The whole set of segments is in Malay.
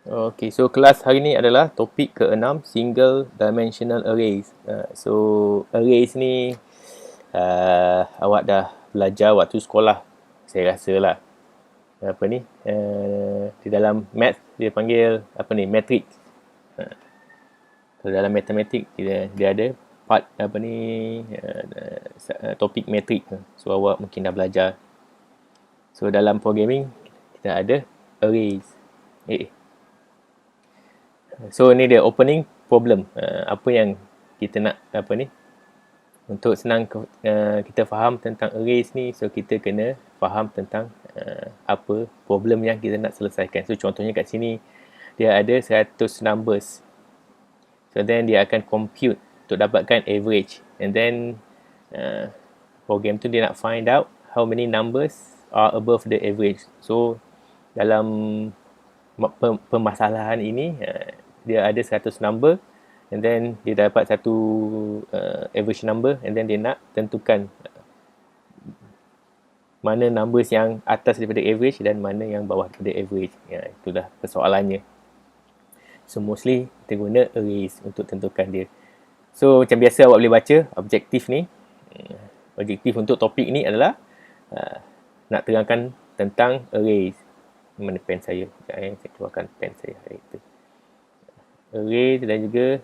Okay, so kelas hari ni adalah topik ke-6, single dimensional arrays. So arrays ni awak dah belajar waktu sekolah, saya rasa lah. Apa ni? Di dalam math dia panggil apa ni? Matrix. Kalau dalam matematik dia ada part apa ni, topik matrix. So awak mungkin dah belajar. So dalam programming kita ada arrays. So ni dia opening problem. Apa yang kita nak apa ni? Untuk senang kita faham tentang arrays ni, so kita kena faham tentang apa problem yang kita nak selesaikan. So contohnya kat sini dia ada 100 numbers. So then dia akan compute untuk dapatkan average. And then program tu dia nak find out how many numbers are above the average. So dalam permasalahan ini dia ada 100 number, and then dia dapat satu average number, and then dia nak tentukan mana numbers yang atas daripada average dan mana yang bawah daripada average. Itulah persoalannya. So mostly kita guna arrays untuk tentukan dia. So macam biasa awak boleh baca objektif ni. Objektif untuk topik ni adalah nak terangkan tentang arrays. Mana pen saya? Saya keluarkan pen saya hari itu. Array dan juga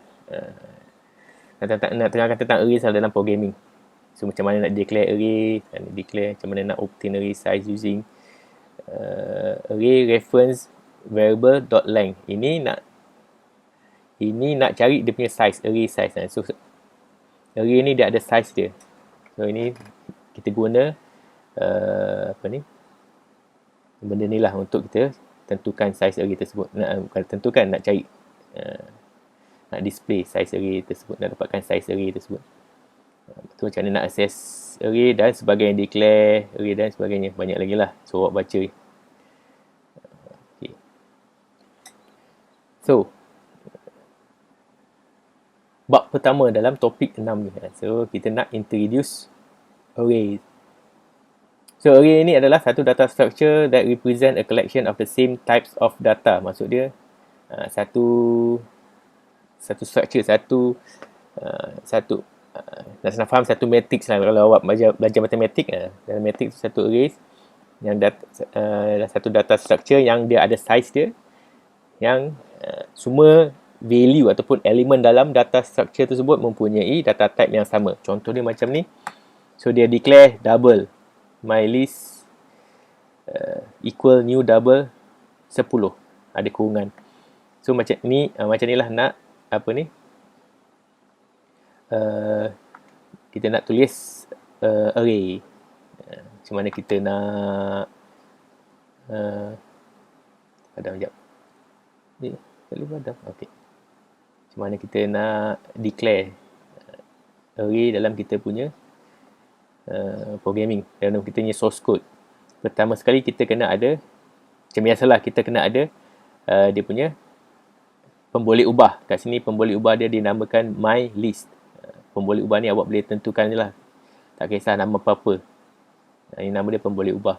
nak terangkan tentang array dalam programming. So macam mana nak declare array, declare macam mana nak obtain array size using array reference variable dot length. Ini nak cari dia punya size, array size. So array ni dia ada size dia. So ini kita guna apa ni? Benda ni lah untuk kita tentukan size array tersebut. Bukan tentukan, nak cari nak display size array tersebut, nak dapatkan size array tersebut. Betul, macam mana nak access array dan sebagainya, declare array dan sebagainya. Banyak lagi lah. So awak baca. Okay. So bab pertama dalam topik 6 ni. So kita nak introduce array. So array ni adalah satu data structure that represent a collection of the same types of data. Maksud dia satu structure, nak senang faham, satu matrix lah. Kalau awak belajar matematik, dalam matrix satu array yang satu data structure yang dia ada size dia, yang semua value ataupun elemen dalam data structure tersebut mempunyai data type yang sama. Contoh dia macam ni. So dia declare double, my list equal new double 10, ada kurungan. So macam ni lah nak apa ni, kita nak tulis array. Macam mana kita nak padam sekejap ni, boleh padam. Okey, macam mana kita nak declare array dalam kita punya programming, dalam kita punya source code. Pertama sekali kita kena ada, macam biasalah, kita kena ada dia punya pemboleh ubah. Kat sini pemboleh ubah dia dinamakan my list. Pemboleh ubah ni awak boleh tentukan je lah, tak kisah nama apa-apa. Ini nama dia pemboleh ubah.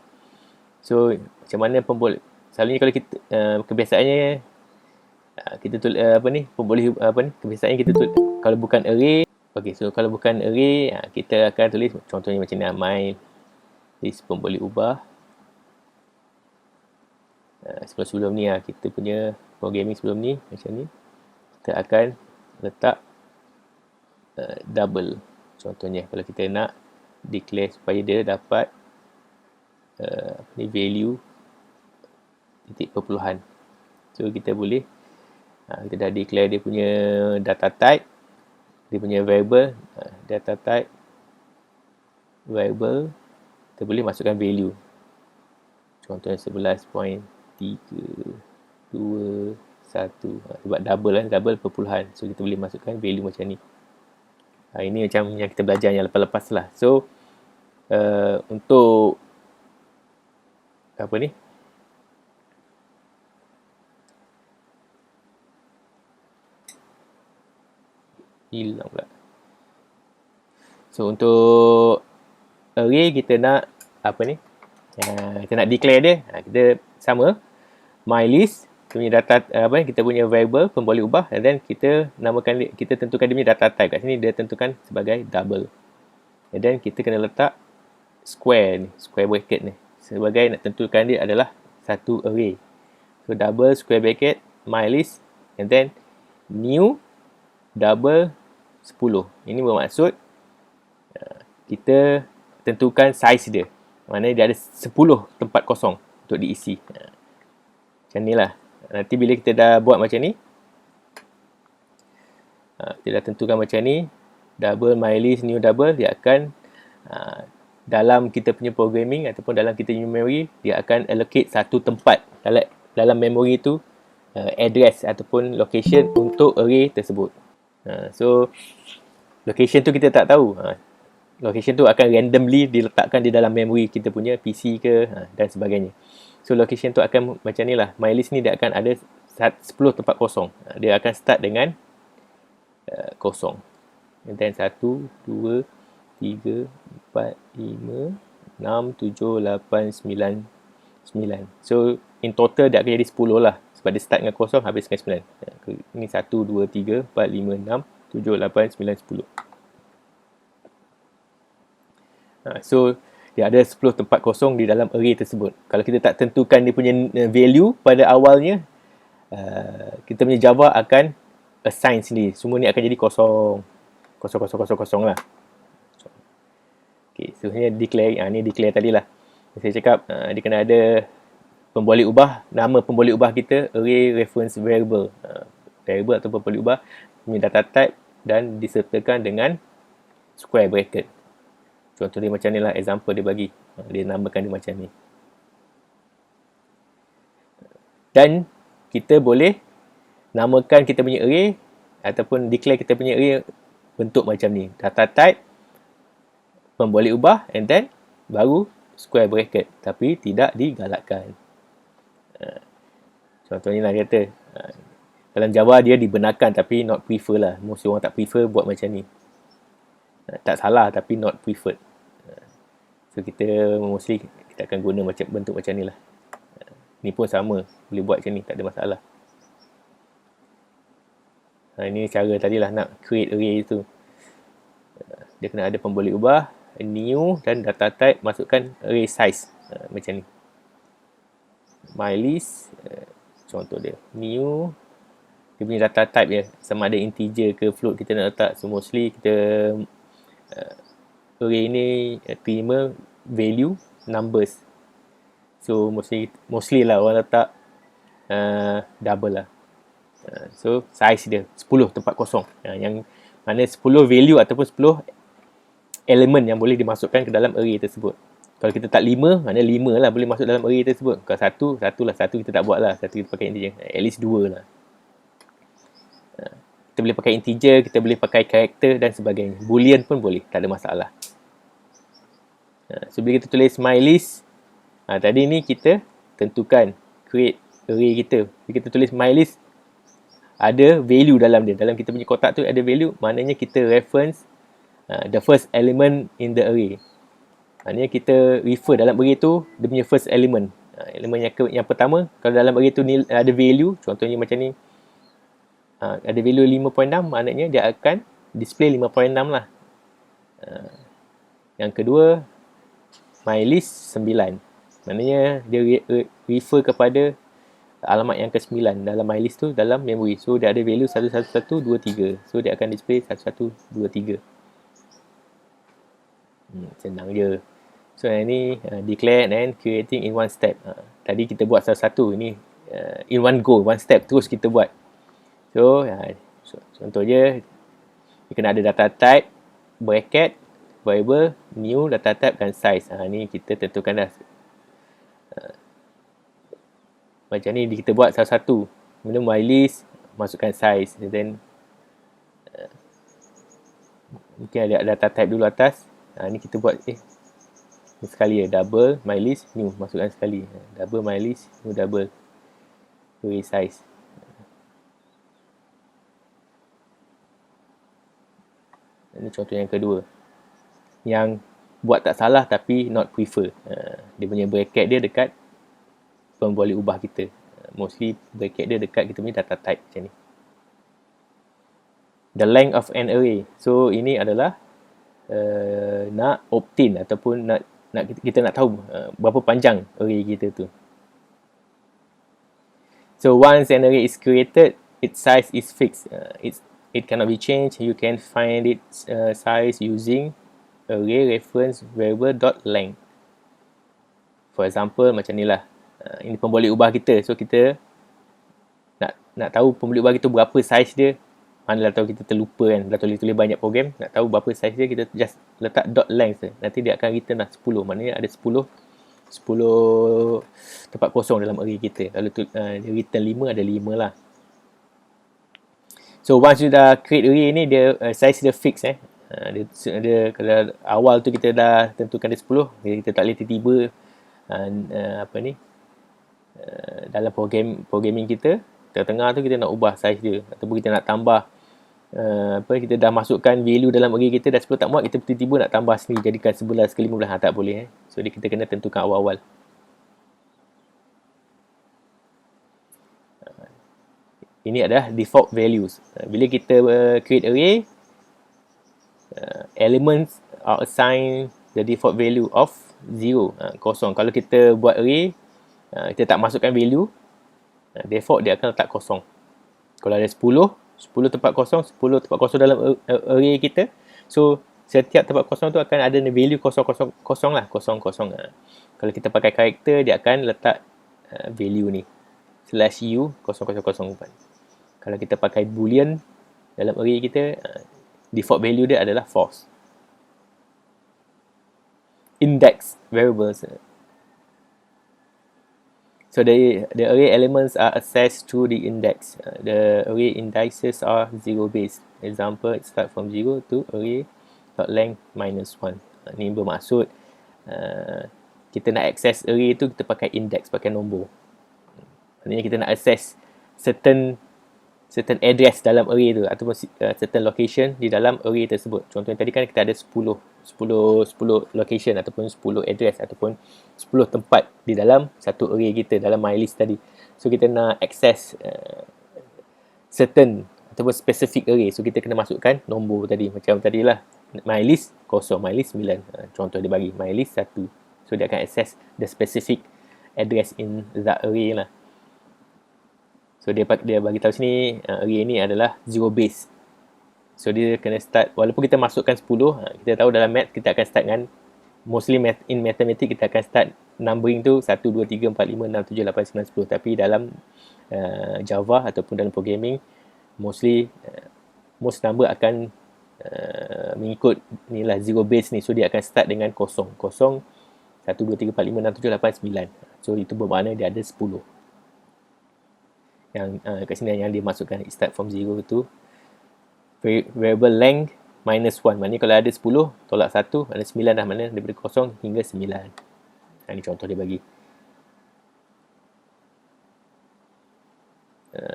So macam mana pemboleh, selalunya kalau kita kebiasaannya kita tulis apa ni, pemboleh apa ni, kebiasaannya kita tulis kalau bukan array. Okey, so kalau bukan array, kita akan tulis contohnya macam ni, my list pemboleh ubah. Sebelum ni kita punya programming sebelum ni macam ni, kita akan letak double. Contohnya kalau kita nak declare supaya dia dapat ni value titik perpuluhan. So kita boleh kita dah declare dia punya data type, dia punya variable, data type variable, kita boleh masukkan value. Contohnya 11.321. Sebab double kan, double perpuluhan. So kita boleh masukkan value macam ni. Ini macam yang kita belajar yang lepas-lepas lah. So untuk apa ni, hilang pula. So untuk array kita nak apa ni, kita nak declare dia, kita sama my list kita punya variable pemboleh ubah, and then kita namakan dia, kita tentukan dia punya data type. Kat sini dia tentukan sebagai double. And then kita kena letak square ni, square bracket ni, sebagai nak tentukan dia adalah satu array. So double square bracket mylist, and then new double 10. Ini bermaksud kita tentukan size dia. Maknanya dia ada 10 tempat kosong untuk diisi. Macam ni lah. Nanti bila kita dah buat macam ni, kita dah tentukan macam ni, double mylist new double, dia akan dalam kita punya programming ataupun dalam kita punya memory, dia akan allocate satu tempat dalam memory tu, address ataupun location untuk array tersebut. So location tu kita tak tahu. Location tu akan randomly diletakkan di dalam memory kita punya PC ke dan sebagainya. So location tu akan macam ni lah. Mylist ni dia akan ada 10 tempat kosong. Dia akan start dengan kosong. And then 1, 2, 3, 4, 5, 6, 7, 8, 9, 9. So in total dia akan jadi 10 lah. Sebab dia start dengan kosong, habis dengan 9. Ini 1, 2, 3, 4, 5, 6, 7, 8, 9, 10. So dia ada 10 tempat kosong di dalam array tersebut. Kalau kita tak tentukan dia punya value pada awalnya, kita punya Java akan assign sendiri. Semua ni akan jadi kosong. Kosong lah. Okay, so ni declare. Ni declare tadi lah. Saya cakap dia kena ada pemboleh ubah. Nama pemboleh ubah kita array reference variable. Variable atau pemboleh ubah punya data type dan disertakan dengan square bracket. Contoh dia macam ni lah, example dia bagi. Dia namakan dia macam ni. Dan kita boleh namakan kita punya array ataupun declare kita punya array bentuk macam ni. Data type, pemboleh ubah, and then baru square bracket. Tapi tidak digalakkan. Contoh ni lah kata. Dalam Java dia dibenarkan tapi not prefer lah. Mesti orang tak prefer buat macam ni. Tak salah tapi not preferred. So kita mostly kita akan guna bentuk macam ni lah. Ni pun sama, boleh buat macam ni, tak ada masalah. Ini cara tadi lah nak create array tu. Dia kena ada pemboleh ubah, new dan data type, masukkan array size. Macam ni. Mylist, contoh dia. New, dia punya data type dia, sama ada integer ke float kita nak letak. So mostly kita array ni terima value numbers. So mostly lah orang letak double lah. So size dia 10 tempat kosong. Yang mana 10 value ataupun 10 elemen yang boleh dimasukkan ke dalam array tersebut. Kalau kita tak 5, mana 5 lah boleh masuk dalam array tersebut. Kalau 1 lah, 1 kita tak buat lah. 1 kita pakai integer. At least 2 lah. Kita boleh pakai integer, kita boleh pakai character dan sebagainya. Boolean pun boleh, tak ada masalah. So bila kita tulis mylist, tadi ni kita tentukan create array kita. Bila kita tulis mylist, ada value dalam dia. Dalam kita punya kotak tu ada value, maknanya kita reference the first element in the array. Maknanya kita refer dalam array tu dia punya first element. Elemen yang pertama, kalau dalam array tu ada value, contohnya macam ni, ada value 5.6, maknanya dia akan display 5.6 lah. Yang kedua, mylist 9. Maknanya dia refer kepada alamat yang ke-9 dalam mylist tu dalam memory. So dia ada value 11123. So dia akan display 1123. Senang je. So yang ni declare and creating in one step. Tadi kita buat satu-satu. Ini in one go, one step terus kita buat. So contoh je, dia kena ada data type, bracket, variable, new, data type dan size. Ni kita tentukan dah. Macam ni kita buat satu-satu. Kemudian mylist, masukkan size. And then mungkin ada data type dulu atas. Ni kita buat ni sekali ya, double mylist new, masukkan sekali. Double mylist new double array size. Ini contoh yang kedua. Yang buat tak salah tapi not prefer. Dia punya bracket dia dekat pemboleh ubah kita. mostly bracket dia dekat kita punya data type macam ni. The length of an array. So ini adalah nak obtain ataupun kita nak tahu berapa panjang array kita tu. So once an array is created, its size is fixed. It cannot be changed. You can find its size using array reference variable dot length. For example macam ni lah. Ini pemboleh ubah kita. So kita nak tahu pemboleh ubah kita berapa size dia. Manalah tahu kita terlupa kan. Dah tulis banyak program. Nak tahu berapa size dia, kita just letak dot length je. Nanti dia akan return lah 10. Maknanya ada 10 tempat kosong dalam array kita. Kalau dia return 5, ada 5 lah. So once you dah create array ni, dia size dia fix dia kalau awal tu kita dah tentukan dia 10, jadi kita tak boleh tiba-tiba dalam programming kita tengah-tengah tu kita nak ubah size dia ataupun kita nak tambah kita dah masukkan value dalam array kita dah 10 tak muat, kita tiba-tiba nak tambah sendiri jadikan 11 ke 15 tak boleh so kita kena tentukan awal-awal. Ini adalah default values. Bila kita create array, elements are assigned the default value of 0, kosong. Kalau kita buat array, kita tak masukkan value, default dia akan letak kosong. Kalau ada 10 tempat kosong, 10 tempat kosong dalam array kita. So, setiap tempat kosong tu akan ada value kosong lah, kosong. Kalau kita pakai karakter, dia akan letak value ni, /u 0004. Kalau kita pakai boolean dalam array kita, default value dia adalah false. Index variables. So the array elements are accessed through the index. The array indices are zero based. Example, it start from 0 to array.length -1. Ini bermaksud kita nak access array tu kita pakai index, pakai nombor. Maksudnya kita nak access certain address dalam array tu ataupun certain location di dalam array tersebut. Contohnya tadi kan kita ada 10 location ataupun 10 address ataupun 10 tempat di dalam satu array kita dalam mylist tadi. So kita nak access certain ataupun specific array. So kita kena masukkan nombor tadi macam tadilah mylist 0, mylist 9. Contoh dia bagi mylist 1. So dia akan access the specific address in that array lah. So dia bagi tahu sini array ni adalah zero base. So dia kena start, walaupun kita masukkan 10, kita tahu dalam math kita akan start dengan mostly in mathematics kita akan start numbering tu 1 2 3 4 5 6 7 8 9 10. Tapi dalam Java ataupun dalam programming most number akan mengikut inilah zero base ni. So dia akan start dengan kosong 1 2 3 4 5 6 7 8 9. So itu bermakna dia ada 10. Yang kat sini yang dia masukkan start from 0 tu variable length -1. Maknanya kalau ada 10 tolak 1 ada 9 dah, mana daripada 0 hingga 9. Ini contoh dia bagi.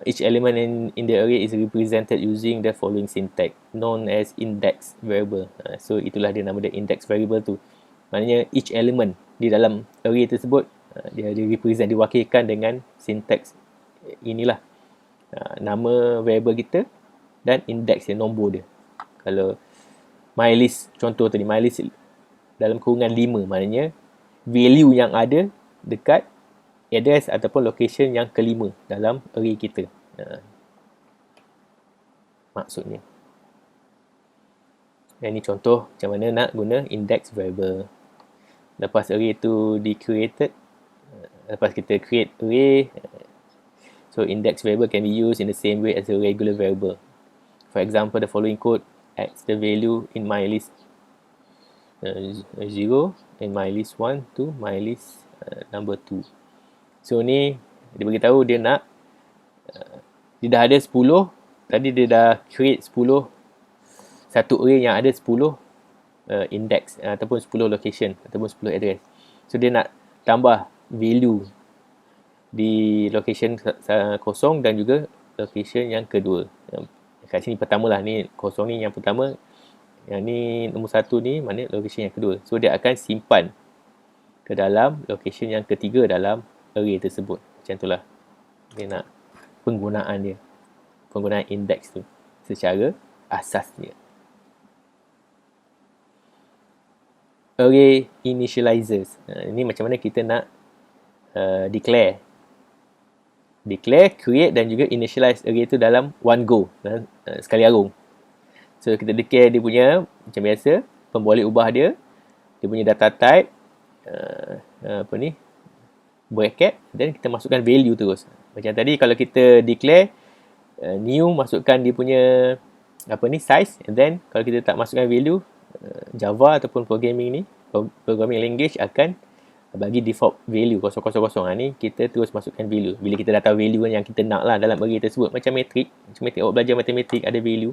Each element in the array is represented using the following syntax known as index variable. So itulah dia nama dia index variable tu. Maknanya each element di dalam array tersebut dia represent, diwakilkan dengan syntax inilah nama variable kita dan index dia, nombor dia. Kalau mylist, contoh tadi mylist dalam kurungan 5, maknanya value yang ada dekat address ataupun location yang kelima dalam array kita. Maksudnya. Dan ini contoh macam mana nak guna index variable. Lepas array itu di-created, lepas kita create array, so index variable can be used in the same way as a regular variable. For example, the following code adds the value in mylist 0 and mylist 1 to mylist number 2. So ni dia beritahu dia nak dia dah ada 10, tadi dia dah create 10 satu array yang ada 10 index ataupun 10 location ataupun 10 address. So dia nak tambah value di location 0 dan juga location yang kedua. Kat sini pertama lah, ni 0 ni yang pertama, yang ni nombor 1 ni mana location yang kedua. So dia akan simpan ke dalam location yang ketiga dalam array tersebut. Macam itulah. Dia nak penggunaan index tu secara asasnya. Array initializers. Ini macam mana kita nak declare, create dan juga initialize array tu dalam one go, sekali arung. So kita declare dia punya macam biasa, boleh ubah dia punya data type, bracket, dan kita masukkan value terus. Macam tadi kalau kita declare new, masukkan dia punya size, and then kalau kita tak masukkan value, Java ataupun programming language akan bagi default value 000. Ni kita terus masukkan value bila kita dah tahu value yang kita nak lah dalam array tersebut. Macam matrik awak belajar matematik ada value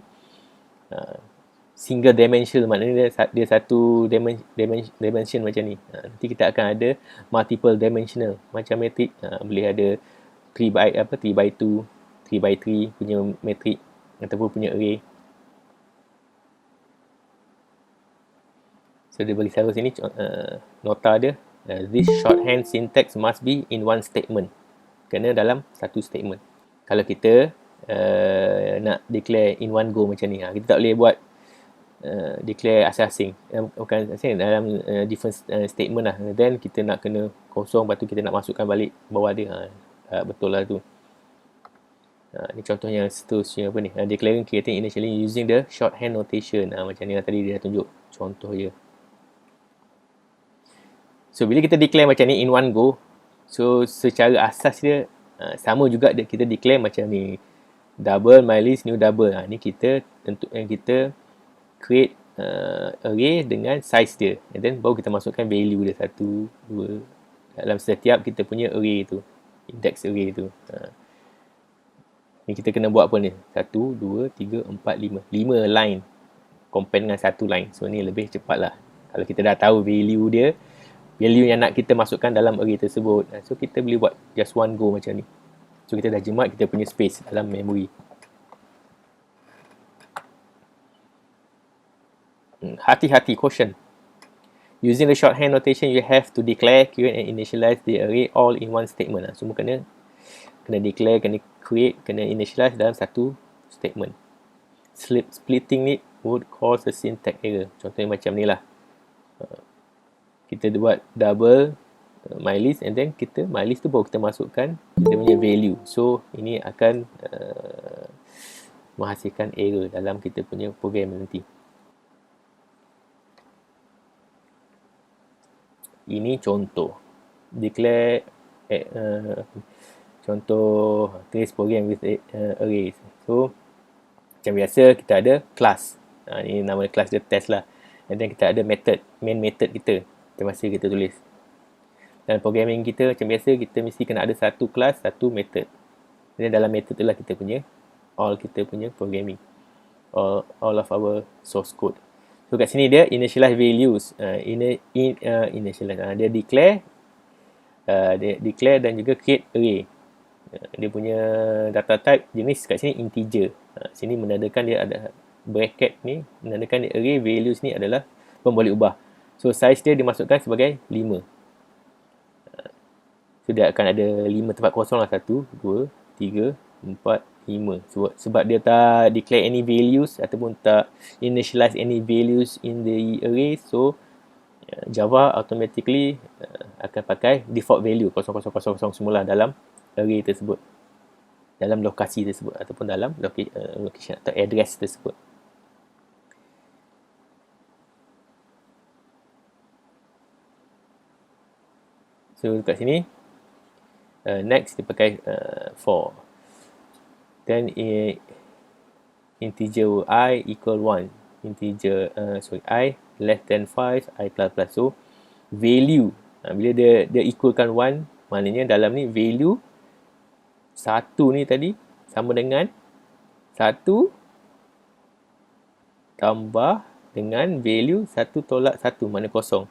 single dimensional, maknanya dia satu dimension macam ni. Nanti kita akan ada multiple dimensional macam matrik, boleh ada 3 by 2, 3 by 3 punya matrik ataupun punya array. So dia bagi tahu sini nota dia, this shorthand syntax must be in one statement, kena dalam satu statement. Kalau kita nak declare in one go macam ni, kita tak boleh buat declare asing-asing, bukan asing, dalam different statement lah. Then kita nak kena kosong, lepas tu kita nak masukkan balik bawah dia. Betul lah tu. Ni contohnya seterusnya declaring, creating, initially using the shorthand notation. Macam ni lah tadi dia dah tunjuk contoh je. So bila kita declare macam ni in one go, so secara asas dia sama juga kita declare macam ni, double mylist new double. Ni kita create array dengan size dia, and then baru kita masukkan value dia 1, 2 dalam setiap kita punya array tu, index array tu. Ni kita kena buat apa ni, 1, 2, 3, 4, 5 line compare dengan 1 line. So ni lebih cepat lah kalau kita dah tahu value yang nak kita masukkan dalam array tersebut. So kita boleh buat just one go macam ni. So kita dah jimat kita punya space dalam memory. Hati-hati, caution. Using the shorthand notation, you have to declare, create and initialize the array all in one statement. Semua kena declare, kena create, kena initialize dalam satu statement. Splitting it would cause a syntax error. Contohnya macam ni lah. Kita buat double mylist, and then mylist tu baru kita masukkan kita punya value. So ini akan menghasilkan error dalam kita punya program nanti. Ini contoh declare contoh tulis program with arrays. So macam biasa kita ada class, ini nama class dia test lah, and then kita ada method, main method kita masa kita tulis. Dan programming kita macam biasa, kita mesti kena ada satu class, satu method. Dan dalam method tu lah kita punya programming, all of our source code. So kat sini dia initialize values, initialize, dia declare dan juga create array. Dia punya data type jenis kat sini integer. Sini menandakan dia ada bracket ni, menandakan dia array values ni adalah boleh ubah. So size dia dimasukkan sebagai 5. So dia akan ada 5 tempat kosong lah, 1, 2, 3, 4, 5. Sebab dia tak declare any values ataupun tak initialize any values in the array, so Java automatically akan pakai default value 0000 semula dalam array tersebut, dalam lokasi tersebut ataupun dalam location atau address tersebut. So kat sini next dia pakai for, then integer I equal 1, integer I less than 5, I plus plus. So value bila dia equalkan 1, maknanya dalam ni value 1 ni tadi sama dengan 1 tambah dengan value 1 tolak 1, mana kosong.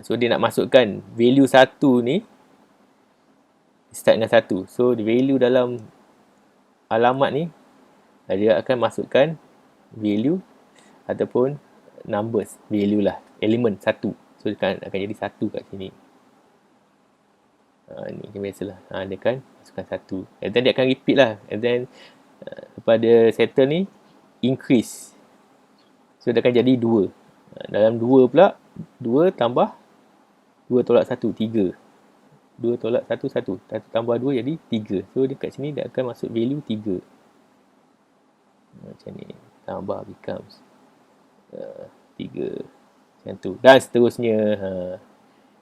So dia nak masukkan value 1 ni start dengan 1. So the value dalam alamat ni dia akan masukkan value ataupun numbers, value lah, elemen 1. So akan jadi 1 kat sini. Ni macam biasalah. Dia kan masukkan 1. And then dia akan repeat lah. And then lepas dia settle ni, increase. So dia akan jadi 2. Dalam 2 pula, 2 tambah 2 tolak 1, 3. 2 tolak 1, 1. 1 tambah 2 jadi 3. So dekat sini dia akan masuk value 3. Macam ni. Tambah becomes 3. Macam tu. Dan seterusnya.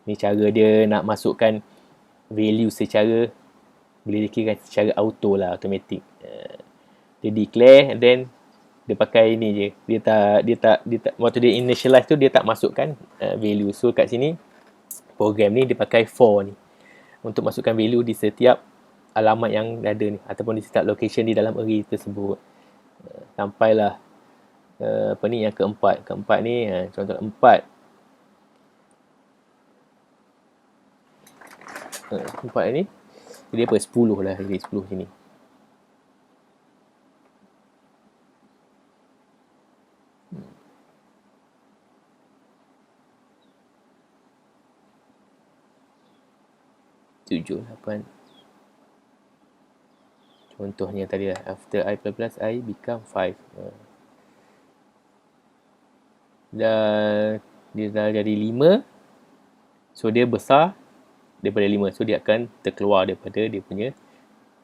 Ni cara dia nak masukkan value secara, boleh dikira secara auto lah, automatic. Dia declare and then dia pakai ni je. Dia tak waktu dia initialize tu dia tak masukkan value. So kat sini program ni dia pakai for ni untuk masukkan value di setiap alamat yang ada ni ataupun di setiap location di dalam array tersebut. Sampailah yang keempat. Keempat ni contoh 4. 4 ni jadi apa? 10 lah. Jadi 10 sini. Tujuh, 8. Contohnya tadi lah. After I plus I become 5. Dan dia dah jadi 5. So dia besar daripada 5. So dia akan terkeluar daripada dia punya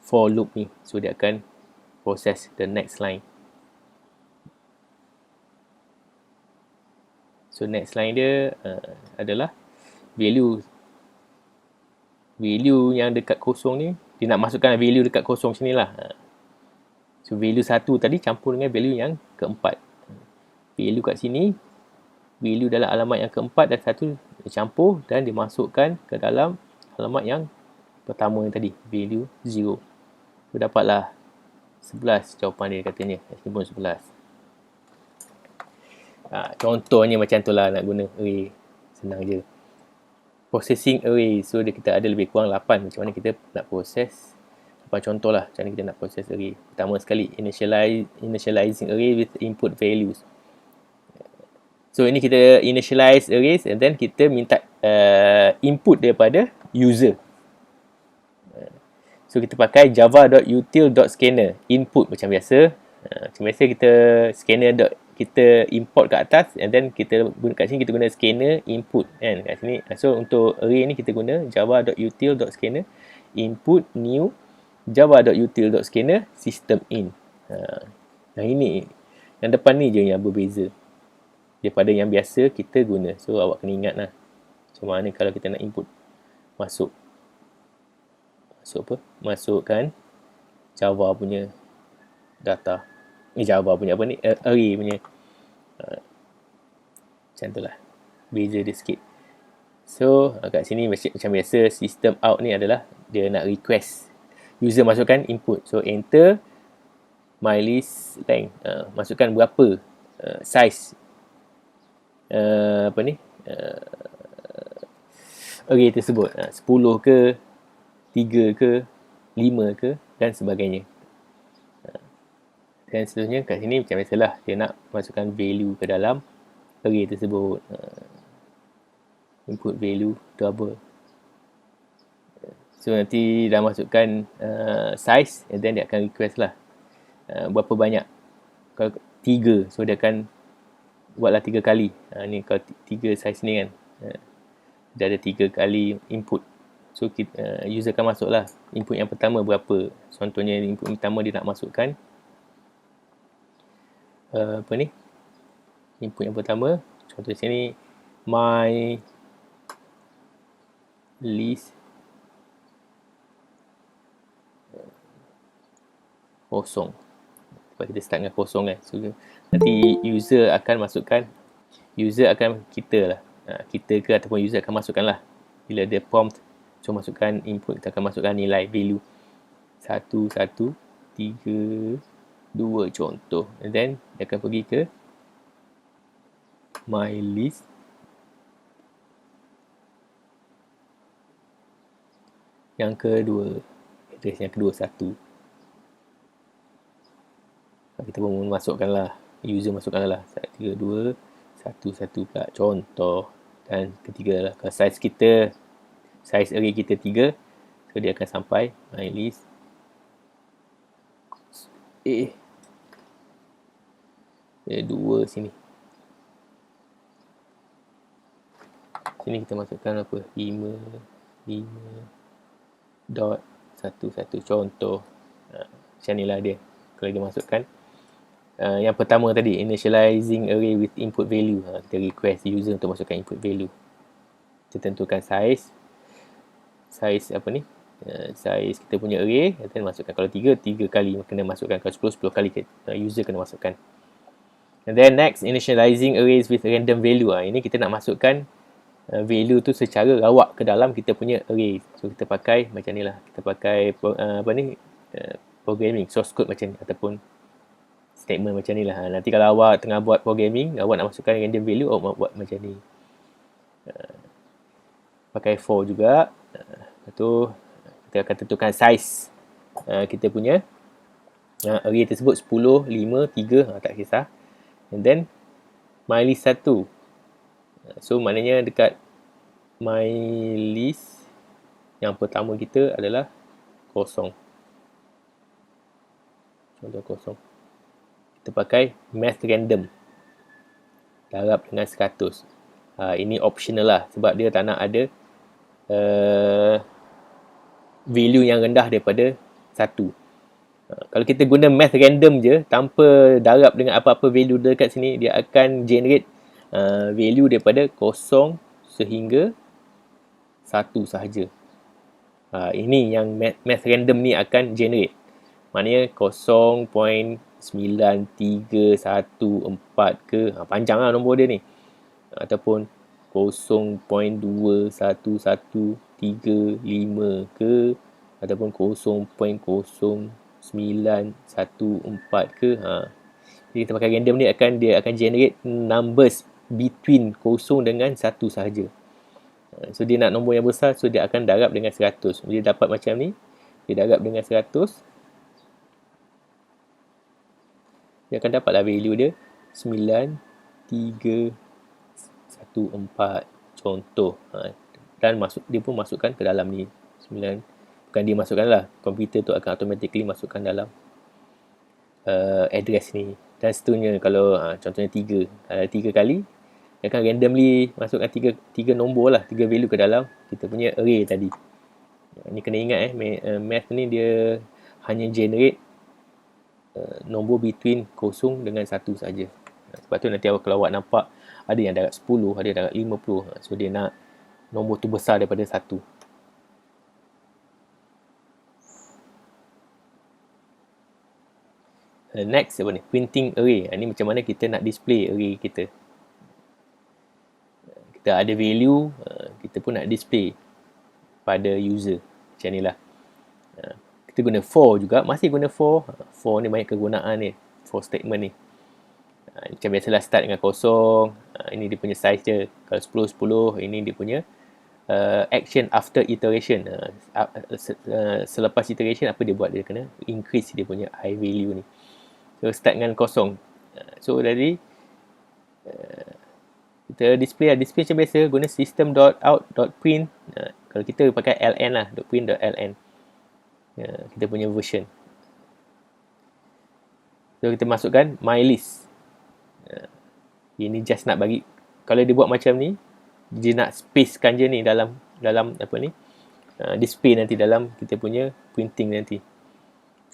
for loop ni. So dia akan process the next line. So next line dia adalah value yang dekat kosong ni. Dia nak masukkan value dekat kosong sini lah. So value 1 tadi campur dengan value yang keempat. Value kat sini, value dalam alamat yang keempat dan 1 dicampur dan dimasukkan ke dalam alamat yang pertama yang tadi, value 0. So dapatlah 11 jawapan dia katanya. Sini pun 11. Contohnya macam tu lah nak guna array. Senang je. Processing array. So kita ada lebih kurang 8. Macam mana kita nak proses. 8 contoh lah macam mana kita nak proses array. Pertama sekali, initializing array with input values. So ini kita initialize arrays and then kita minta input daripada user. So kita pakai java.util.scanner input macam biasa. Macam biasa kita scanner kita import kat atas and then kita guna kat sini kita guna scanner input kan kat sini. So untuk array ni kita guna java.util.scanner input new java.util.scanner system in. Yang ini yang depan ni je yang berbeza daripada yang biasa kita guna. So awak kena ingat lah macam mana kalau kita nak input masukkan Java punya data. Java punya array punya. Macam tu lah. Beza dia sikit. So kat sini macam biasa system out ni adalah dia nak request user masukkan input. So enter my list length. Masukkan berapa size array tersebut. 10 ke, 3 ke, 5 ke dan sebagainya. Dan seterusnya kat sini macam biasalah dia nak masukkan value ke dalam array tersebut. Input value double. So nanti dah masukkan size and then dia akan request lah berapa banyak. Kalau 3, so dia akan buatlah 3 kali. Ni kalau 3 size ni kan. Dia ada 3 kali input. So user akan masuklah input yang pertama berapa. Contohnya input pertama dia nak masukkan input yang pertama. Contoh sini my list kosong. Sebab kita start dengan kosong kan. So nanti user akan masukkan, kita lah. Kita ke ataupun user akan masukkan lah. Bila dia prompt, so masukkan input, kita akan masukkan nilai value 1, 1, 3, 2 contoh. And then dia akan pergi ke my list yang kedua. Address yang kedua 1. Kita pun masukkan lah. User masukkan lah 3, 2, 1, 1 pula contoh. Dan ketiga lah. Kalau size array kita 3, So dia akan sampai mylist dia 2 sini. Sini kita masukkan apa? 5.11 contoh. Macam ni lah dia. Kalau dia masukkan yang pertama tadi, initializing array with input value. Kita request user untuk masukkan input value. Kita tentukan size apa ni? Size kita punya array, kita masukkan. Kalau 3 kali kena masukkan. Kalau 10 kali user kena masukkan. And then next, initializing arrays with random value. Ini kita nak masukkan value tu secara rawak ke dalam kita punya array. So kita pakai macam ni lah. Kita pakai programming source code macam ni, ataupun statement macam ni lah. Nanti kalau awak tengah buat programming, awak nak masukkan random value, awak buat macam ni. Pakai for juga. Lepas tu kita akan tentukan size kita punya array tersebut 10, 5, 3, tak kisah. And then mylist 1. So maknanya dekat mylist yang pertama kita adalah kosong. Contoh kosong. Kita pakai math random. Darab dengan 100. Ini optional lah sebab dia tak nak ada value yang rendah daripada 1. Kalau kita guna math random je tanpa darab dengan apa-apa value dekat sini, dia akan generate value daripada 0 sehingga 1 sahaja. Ini yang math random ni akan generate. Maknanya 0.9314 ke, panjang lah nombor dia ni. Ataupun 0.1135 ke, ataupun 0.0914 ke. Jadi kita pakai random ni dia akan generate numbers between 0 dengan 1 sahaja. So dia nak nombor yang besar, so dia akan darab dengan 100. Dia dapat macam ni, dia darab dengan 100, dia akan dapatlah value dia 9314 contoh. Dan dia pun masukkan ke dalam ni 9. Bukan dia masukkan lah, komputer tu akan automatically masukkan dalam address ni. Dan seterusnya kalau contohnya 3 kali, dia akan randomly masukkan 3 nombor lah, 3 value ke dalam kita punya array tadi. Ni kena ingat math ni dia hanya generate nombor between 0 dengan 1 saja. Sebab tu nanti kalau awak nampak ada yang darab 10, ada yang darab 50. So dia nak nombor tu besar daripada 1. Next apa ni? Printing array. Ini macam mana kita nak display array kita. Kita ada value, kita pun nak display pada user. Macam ni lah. Kita guna for juga. Masih guna for. For ni banyak kegunaan ni. For statement ni. Macam biasalah start dengan 0. Ini dia punya size dia. Kalau 10, 10. Ini dia punya action after iteration. Selepas iteration apa dia buat? Dia kena increase dia punya high value ni. So start dengan 0. So dari kita display macam biasa, guna system.out.print. Kalau kita pakai ln lah, .print.ln. Kita punya version. So kita masukkan mylist. Ini just nak bagi, kalau dia buat macam ni, dia nak spacekan je ni dalam apa ni, display nanti dalam kita punya printing nanti.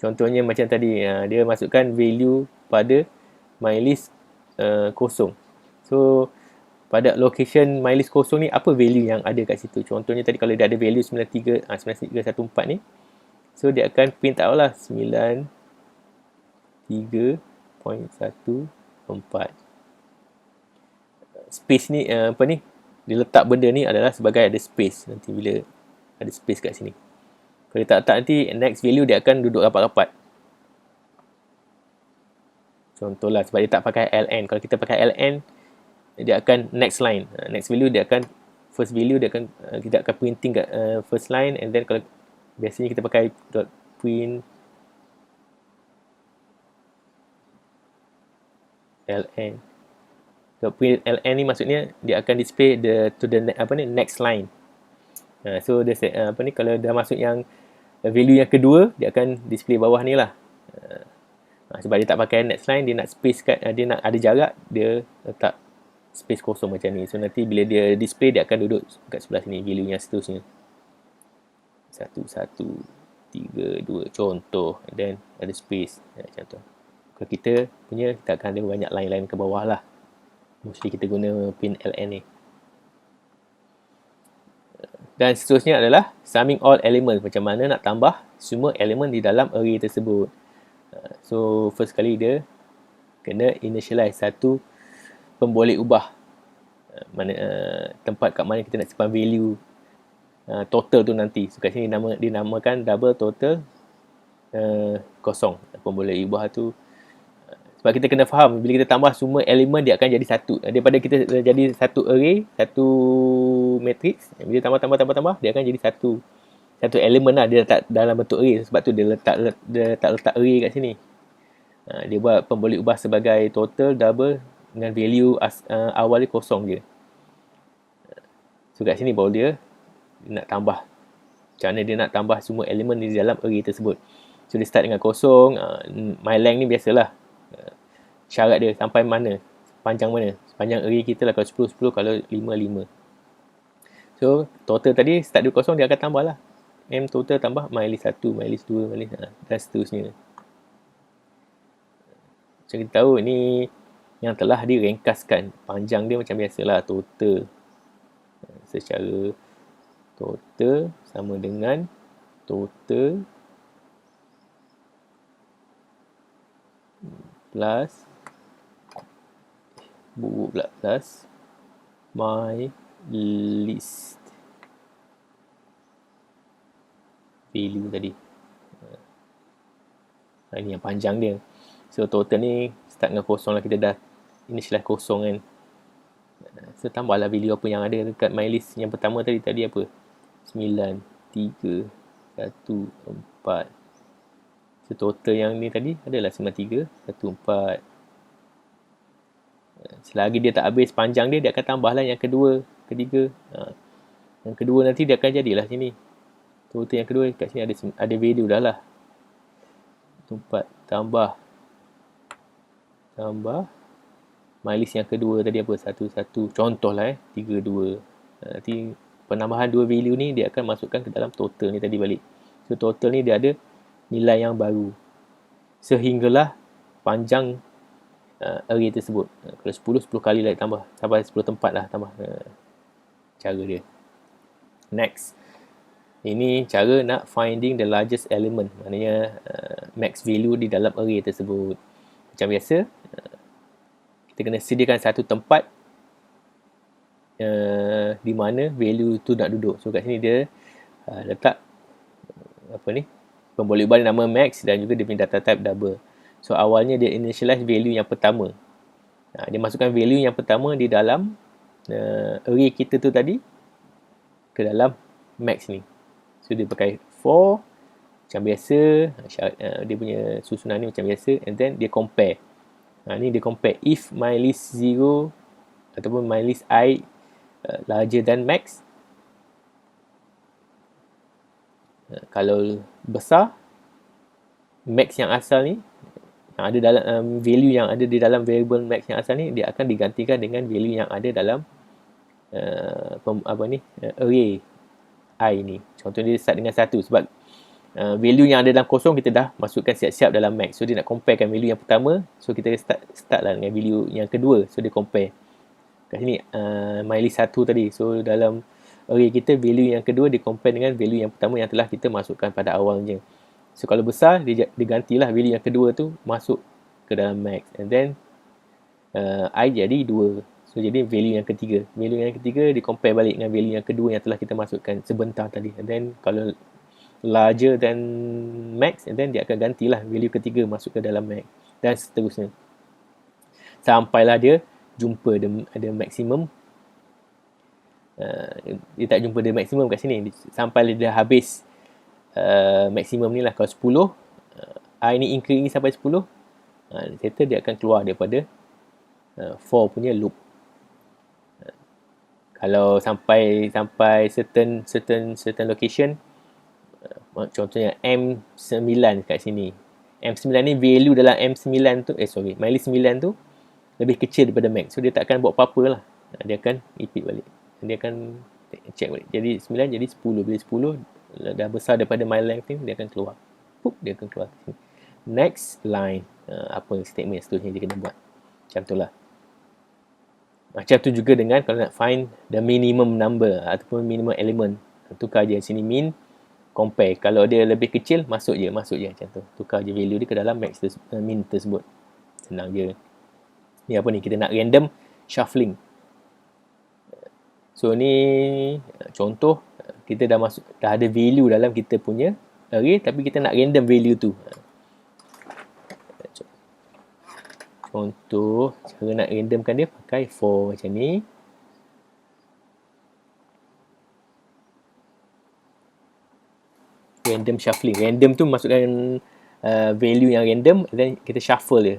Contohnya macam tadi, dia masukkan value pada mylist 0. So pada location mylist 0 ni, apa value yang ada kat situ? Contohnya tadi kalau dia ada value 9314 ni, so dia akan print out lah 93.14. Space ni apa ni? Dia letak benda ni adalah sebagai ada space. Nanti bila ada space kat sini. Kalau dia tak letak nanti next value dia akan duduk rapat-rapat. Contohlah sebab dia tak pakai ln. Kalau kita pakai ln, dia akan next line. Next value dia akan first value dia akan kita akan printing kat first line, and then kalau biasanya kita pakai .print ln. .print ln ni maksudnya dia akan display to the next line. So dia kalau dah masuk yang value yang kedua, dia akan display bawah ni lah. Sebab dia tak pakai next line, dia nak space dia nak ada jarak, dia letak space kosong macam ni. So nanti bila dia display, dia akan duduk kat sebelah sini value yang seterusnya. 1, 1, 3, 2 contoh, and then ada space macam tu. Kalau kita punya, kita akan ada banyak line-line ke bawah lah. Mostly kita guna pin LN ni. Dan seterusnya adalah summing all elements. Macam mana nak tambah semua elemen di dalam array tersebut. So first kali dia kena initialize satu pemboleh ubah. Tempat kat mana kita nak simpan value total tu nanti. So kat sini dinamakan double total kosong. Pemboleh ubah tu sebab kita kena faham bila kita tambah semua elemen, dia akan jadi satu. Daripada kita jadi satu array, satu matrix, bila tambah dia akan jadi satu elemen lah. Dia letak dalam bentuk array. Sebab tu dia tak letak array kat sini. Dia buat pemboleh ubah sebagai total double dengan value awalnya kosong je. So kat sini baru dia nak tambah. Macam mana dia nak tambah semua elemen di dalam array tersebut. So dia start dengan kosong. My length ni biasalah. Syarat dia sampai mana, panjang mana. Panjang array kita lah, kalau 10, 10, kalau 5, 5. So total tadi start dari kosong, dia akan tambah lah. M total tambah mylist 1, mylist 2, mylist dan seterusnya. Macam kita tahu ni yang telah direngkaskan. Panjang dia macam biasalah total. Secara total sama dengan total plus plus my list value tadi. Ini yang panjang dia. So total ni start dengan kosong lah, kita dah initialize kosong kan. So tambahlah value apa yang ada dekat my list yang pertama tadi apa? 9, 3, 1, 4. So total yang ni tadi adalah 93, 1, 4. Selagi dia tak habis panjang dia akan tambahlah yang kedua, ketiga. Yang kedua nanti dia akan jadilah sini. Total yang kedua kat sini ada value dah lah. 4 tambah my list yang kedua tadi apa? 1, 1. Contohlah 3, 2. Nanti penambahan dua value ni dia akan masukkan ke dalam total ni tadi balik. So total ni dia ada nilai yang baru. Sehinggalah panjang array tersebut. Kalau 10 kali lagi tambah. Sampai 10 tempat lah tambah. Cara dia. Next. Ini cara nak finding the largest element. Maknanya max value di dalam array tersebut. Macam biasa. Kita kena sediakan satu tempat di mana value tu nak duduk. So kat sini dia letak pemboleh ubah nama max dan juga dia punya data type double. So awalnya dia initialize value yang pertama. Dia masukkan value yang pertama di dalam array kita tu tadi ke dalam max ni. So dia pakai for macam biasa, dia punya susunan ni macam biasa, and then dia compare. Ni dia compare if my list 0 ataupun my list I larger than max. Kalau besar, max yang asal ni yang ada dalam value yang ada di dalam variable max yang asal ni, dia akan digantikan dengan value yang ada dalam array I ni. Contohnya dia start dengan 1 sebab value yang ada dalam kosong kita dah masukkan siap-siap dalam max. So dia nak comparekan value yang pertama, so kita start lah dengan value yang kedua. So dia compare. Kat sini my list 1 tadi. So dalam array kita value yang kedua dia compare dengan value yang pertama yang telah kita masukkan pada awalnya. So kalau besar dia gantilah value yang kedua tu masuk ke dalam max, and then I jadi 2. So jadi value yang ketiga. Value yang ketiga dia compare balik dengan value yang kedua yang telah kita masukkan sebentar tadi. And then kalau larger than max, and then dia akan gantilah value ketiga masuk ke dalam max dan seterusnya. Sampailah dia jumpa ada maksimum. Dia tak jumpa dia maksimum kat sini. Sampai dia habis maksimum ni lah. Kalau 10, I ni increase sampai 10, dia akan keluar daripada for punya loop. Kalau sampai certain location, contohnya M9 kat sini. M9 ni value dalam M9 tu, milestone 9 tu lebih kecil daripada max. So dia tak akan buat apa-apa lah. Dia akan repeat balik. Dia akan check balik. Jadi 9 jadi 10. Bila 10 dah besar daripada my length ni, dia akan keluar. Pup, dia akan keluar. Next line. Apa statement seterusnya dia kena buat. Macam tu lah. Macam tu juga dengan kalau nak find the minimum number ataupun minimum element. Tukar je sini min, compare. Kalau dia lebih kecil, masuk je macam tu. Tukar je value dia ke dalam max min tersebut. Senang je. Ni apa ni? Kita nak random shuffling. So ni contoh, kita dah ada value dalam kita punya array, tapi kita nak random value tu. Contoh, cara nak randomkan dia pakai for macam ni. Random shuffling. Random tu masukkan value yang random, dan kita shuffle dia.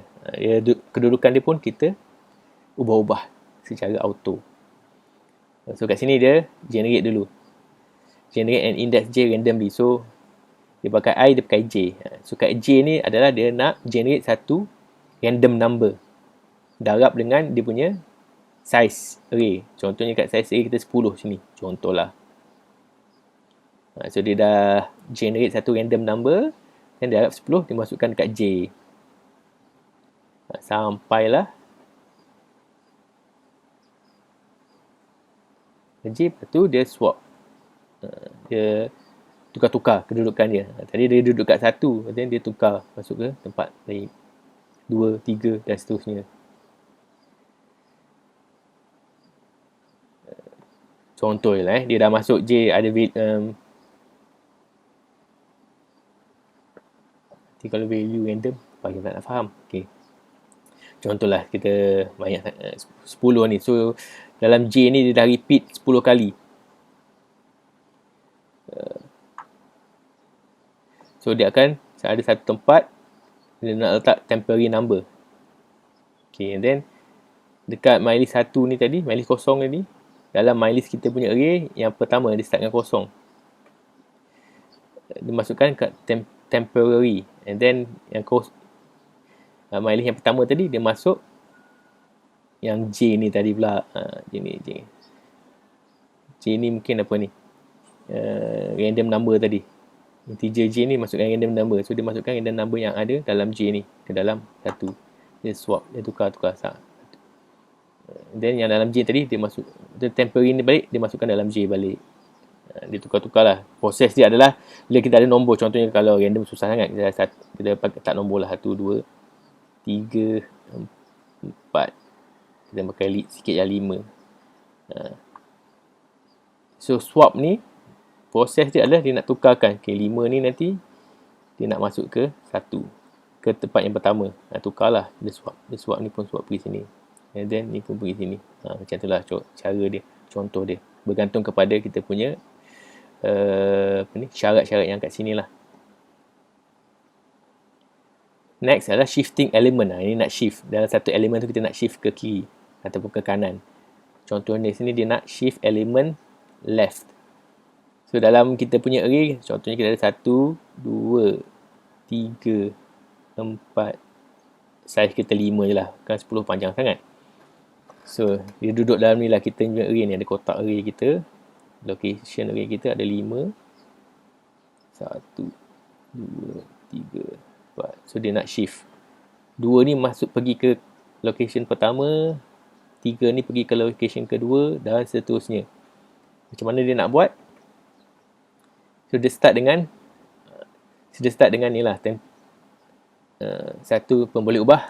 Kedudukan dia pun kita ubah-ubah secara auto. So kat sini dia generate dulu. Generate an index J randomly. So dia pakai I, dia pakai J. So kat J ni adalah dia nak generate satu random number. Darab dengan dia punya size array. Contohnya kat size array kita 10 sini. Contohlah. So dia dah generate satu random number. Dan dia darab 10, dia masukkan dekat J. Sampailah J, lepas tu dia swap. Dia tukar-tukar kedudukan dia. Tadi dia duduk kat 1, dan dia tukar masuk ke tempat lain. 2, 3 dan seterusnya. Contoh je lah, dia dah masuk J, ada nanti kalau value random, bagi tak nak faham. Okay. Contohlah kita banyak 10 ni. So dalam J ni dia dah repeat 10 kali. So dia akan ada satu tempat dia nak letak temporary number. Okay, and then dekat mylist 1 ni tadi, mylist kosong tadi, dalam mylist kita punya array yang pertama dia start dengan kosong. Dia masukkan kat temporary, and then yang mylist yang pertama tadi dia masuk yang J ni tadi pula. J ni mungkin apa ni? Random number tadi. Integer J ni masukkan random number. So dia masukkan random number yang ada dalam J ni ke dalam satu. Dia swap, dia tukar. Then yang dalam J tadi dia dia temporary ni balik, dia masukkan dalam J balik. Dia tukar lah. Proses dia adalah bila kita ada nombor, contohnya kalau random susah sangat, kita tak nombor lah 1, 2, 3, 4. Kita pakai lead sikit yang 5. So swap ni proses dia adalah dia nak tukarkan. Okay, 5 ni nanti dia nak masuk ke 1, ke tempat yang pertama. Tukarlah. Dia swap ni pun swap pergi sini. And then ni pun pergi sini. Macam tu lah cara dia. Contoh dia. Bergantung kepada kita punya syarat-syarat yang kat sini lah. Next adalah shifting element. Ini nak shift. Dalam satu element tu kita nak shift ke kiri ataupun ke kanan. Contohnya sini dia nak shift element left. So dalam kita punya array, contohnya kita ada 1, 2, 3, 4. Size kita 5 je lah. Kan 10 panjang sangat. So dia duduk dalam ni lah kita punya array ni. Ada kotak array kita. Location array kita ada 5. 1, 2, 3, 4. So dia nak shift. 2 ni masuk pergi ke location pertama. 3 ni pergi ke location kedua. Dan seterusnya. Macam mana dia nak buat? So dia start dengan ni lah. Satu pun boleh ubah.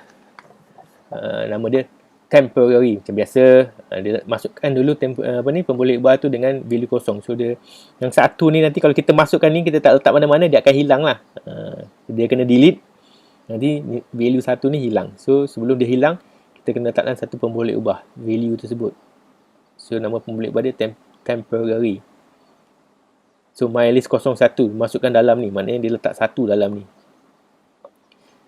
Nama dia temporary. Macam biasa dia masukkan dulu pemboleh ubah tu dengan value kosong. So dia yang satu ni nanti kalau kita masukkan ni, kita tak letak mana-mana, dia akan hilang lah. Dia kena delete. Nanti value satu ni hilang. So sebelum dia hilang, kita kena letakkan satu pemboleh ubah value tersebut. So nama pemboleh ubah dia temporary. So mylist 01 masukkan dalam ni. Maknanya dia letak 1 dalam ni.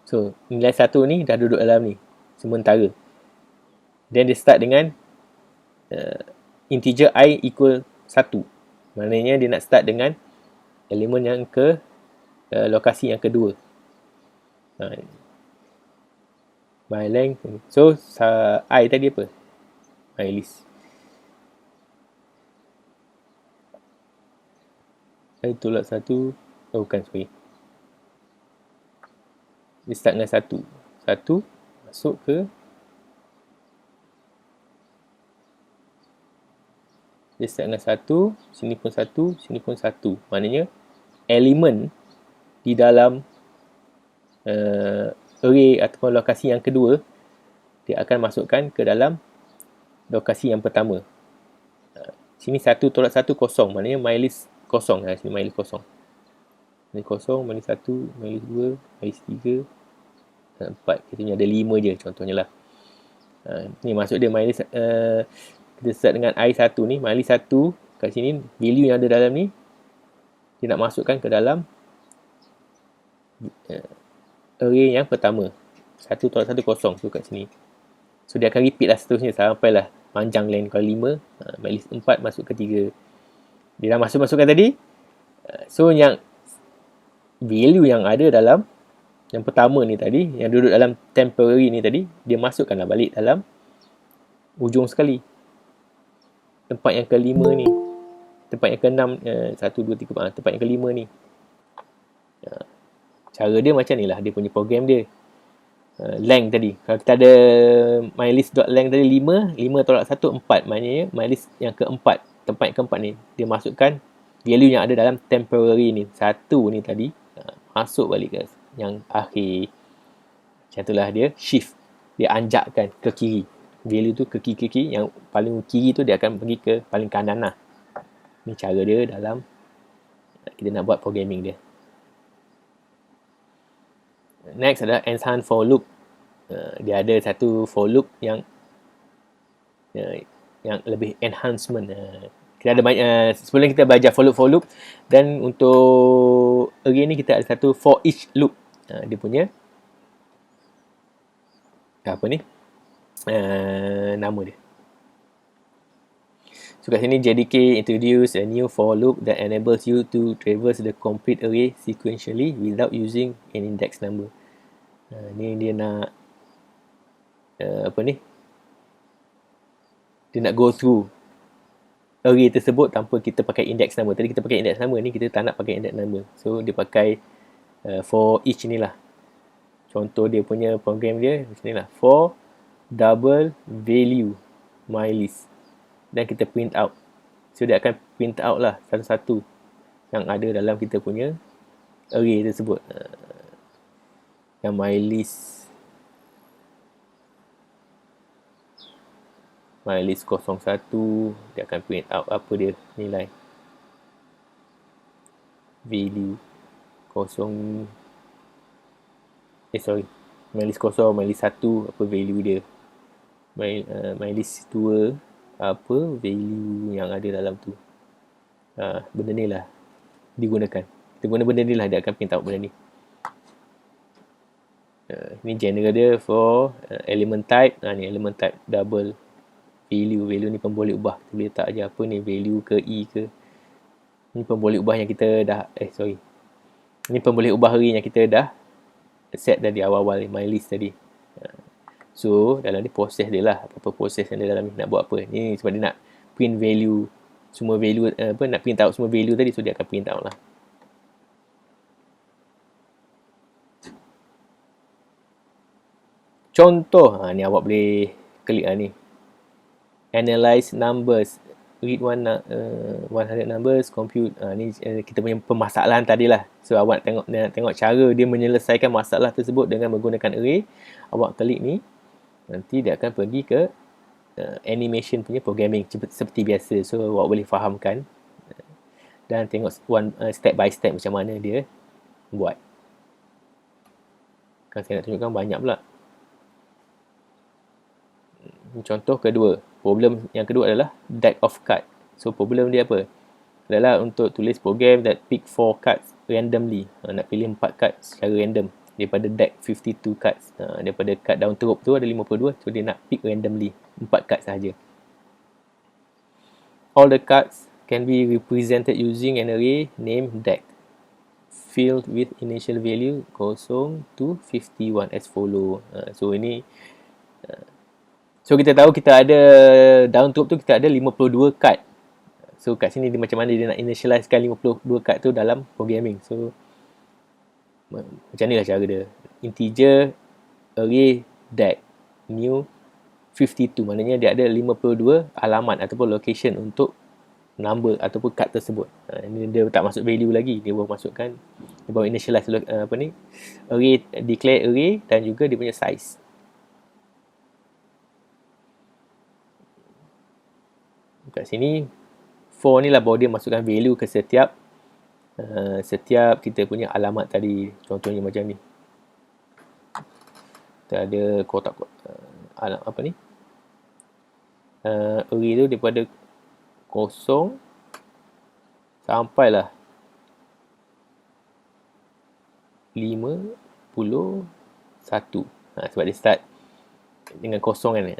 So nilai 1 ni dah duduk dalam ni sementara. Then dia start dengan integer I equal 1. Maknanya dia nak start dengan elemen yang ke lokasi yang kedua. My length. So I tadi apa? My list. I tolak 1. Oh bukan, sorry. Dia start dengan 1. 1 masuk ke, dia start dengan 1, sini pun 1, sini pun 1. Maknanya elemen di dalam array ataupun lokasi yang kedua, dia akan masukkan ke dalam lokasi yang pertama. Sini 1 tolak 1 kosong. Maknanya my list kosong. Sini my list kosong. My list kosong, my list 1, my list 2, my list 3, 4. Kita punya ada 5 je contohnya lah. Ni maksud dia my list, kita start dengan I1 ni, my list 1 kat sini, value yang ada dalam ni, dia nak masukkan ke dalam array yang pertama. 1 tolak 1 kosong tu kat sini. So dia akan repeat lah seterusnya sampailah panjang length kali 5. My list 4 masuk ke 3. Dia dah masukkan tadi. So yang value yang ada dalam yang pertama ni tadi, yang duduk dalam temporary ni tadi, dia masukkanlah balik dalam ujung sekali. Tempat yang ke-5 ni. Tempat yang ke-6, 1, 2, 3, 4. Tempat yang ke-5 ni. Cara dia macam ni lah, dia punya program dia. Length tadi. Kalau kita ada mylist.length tadi 5, 5 tolak 1, 4. Maknanya mylist yang keempat, tempat yang keempat ni, dia masukkan value yang ada dalam temporary ni. 1 ni tadi, masuk balik ke yang akhir. Macam itulah dia shift. Dia anjakkan ke kiri. Value tu ke kiri. Yang paling kiri tu dia akan pergi ke paling kanan lah. Ni cara dia dalam kita nak buat programming dia. Next adalah enhanced for loop. Dia ada satu for loop yang lebih enhancement. Kita ada banyak, sebelum kita belajar for loop, dan untuk array ni kita ada satu for each loop. Dia punya apa ni, nama dia. So kat sini JDK introduce a new for loop that enables you to traverse the complete array sequentially without using an index number. Ni dia nak apa ni, dia nak go through array tersebut tanpa kita pakai index number. Tadi kita pakai index number, ni kita tak nak pakai index number. So dia pakai for each ni lah. Contoh dia punya program dia macam ni lah. For double value my list. Dan kita print out. So dia akan print out lah satu-satu yang ada dalam kita punya array tersebut. Yang my list 01, dia akan print out apa dia, nilai value my list 0, my list 1 apa value dia, my list 2 apa value yang ada dalam tu. Benda ni lah digunakan. Kita guna benda ni lah, dia akan print out benda ni. Ni general dia for element type. Ni element type double value ni pun boleh ubah. Kita boleh letak je apa ni, value ke E ke. Ni pun boleh ubah yang kita dah ni pun boleh ubah array yang kita dah set tadi awal-awal my list tadi. So dalam ni proses dia lah, apa proses yang dia dalam ni nak buat apa. Ni sebab dia nak print value semua value, nak print out semua value tadi, so dia akan print out lah. Contoh, ni awak boleh klik lah ni. Analyze numbers, read 100 numbers, compute. Ni kita punya permasalahan tadi lah. So awak nak tengok cara dia menyelesaikan masalah tersebut dengan menggunakan array. Awak klik ni, nanti dia akan pergi ke animation punya programming seperti biasa. So awak boleh fahamkan dan tengok step by step macam mana dia buat. Kan saya nak tunjukkan banyak pula. Contoh kedua, problem yang kedua adalah deck of card. So problem dia apa? Adalah untuk tulis program that pick 4 cards randomly. Nak pilih 4 cards secara random daripada deck 52 cards. Daripada card down trope tu ada 52, so dia nak pick randomly 4 cards sahaja. All the cards can be represented using an array named deck, filled with initial value 0 to 51 as follow. So ini so kita tahu kita ada down troop tu kita ada 52 card. So kat sini dia macam mana dia nak initializekan 52 card tu dalam programming. So macam ni lah cara dia. Integer array deck new 52, maknanya dia ada 52 alamat ataupun location untuk number ataupun card tersebut. Ini dia tak masuk value lagi, dia baru masukkan, dia baru initialize array, declare array dan juga dia punya size. Kat sini for ni lah baru dia masukkan value ke setiap kita punya alamat tadi. Contohnya macam ni, kita ada kotak array tu daripada 0 sampailah 51. Sebab dia start dengan 0 kan.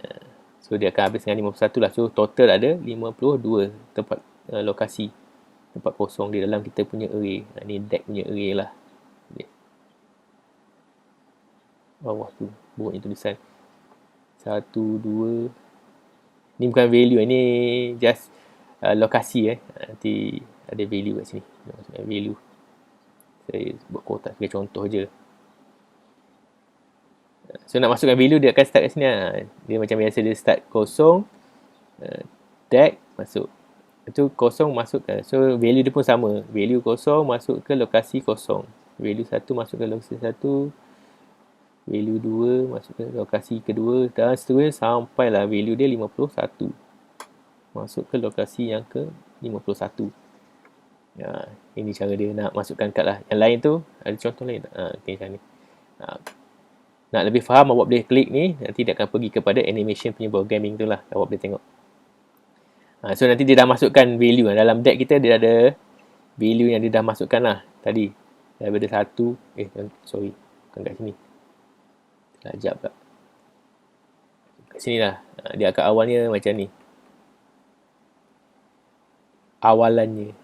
So dia akan habis dengan 51 lah. So total ada 52 tempat lokasi tempat kosong di dalam kita punya array. Ni deck punya array lah. Bawah tu bunyi tulisan 1, 2. Ni bukan value, ni just lokasi. Nanti ada value kat sini. Value. Saya buat kotak sebagai contoh je. So nak masukkan value dia akan start kat sini lah. Dia macam biasa dia start 0, deck masuk. Itu 0 masuk ke. So value dia pun sama. Value 0 masuk ke lokasi 0. Value 1 masuk ke lokasi 1. Value 2 masuk ke lokasi kedua dan seterusnya sampailah value dia 51. Masuk ke lokasi yang ke 51. Ini cara dia nak masukkan kad lah. Yang lain tu, ada contoh lain tak? Okay, macam ni. Nak lebih faham, awak boleh klik ni. Nanti dia akan pergi kepada animation punya programming tu lah. Awak boleh tengok. So nanti dia dah masukkan value. Dalam deck kita dia ada value yang dia dah masukkan lah tadi. Daripada 1. Sorry. Bukan kat sini. Sekejap pula. Kat sini lah. Dia akan awalnya macam ni. Awalannya.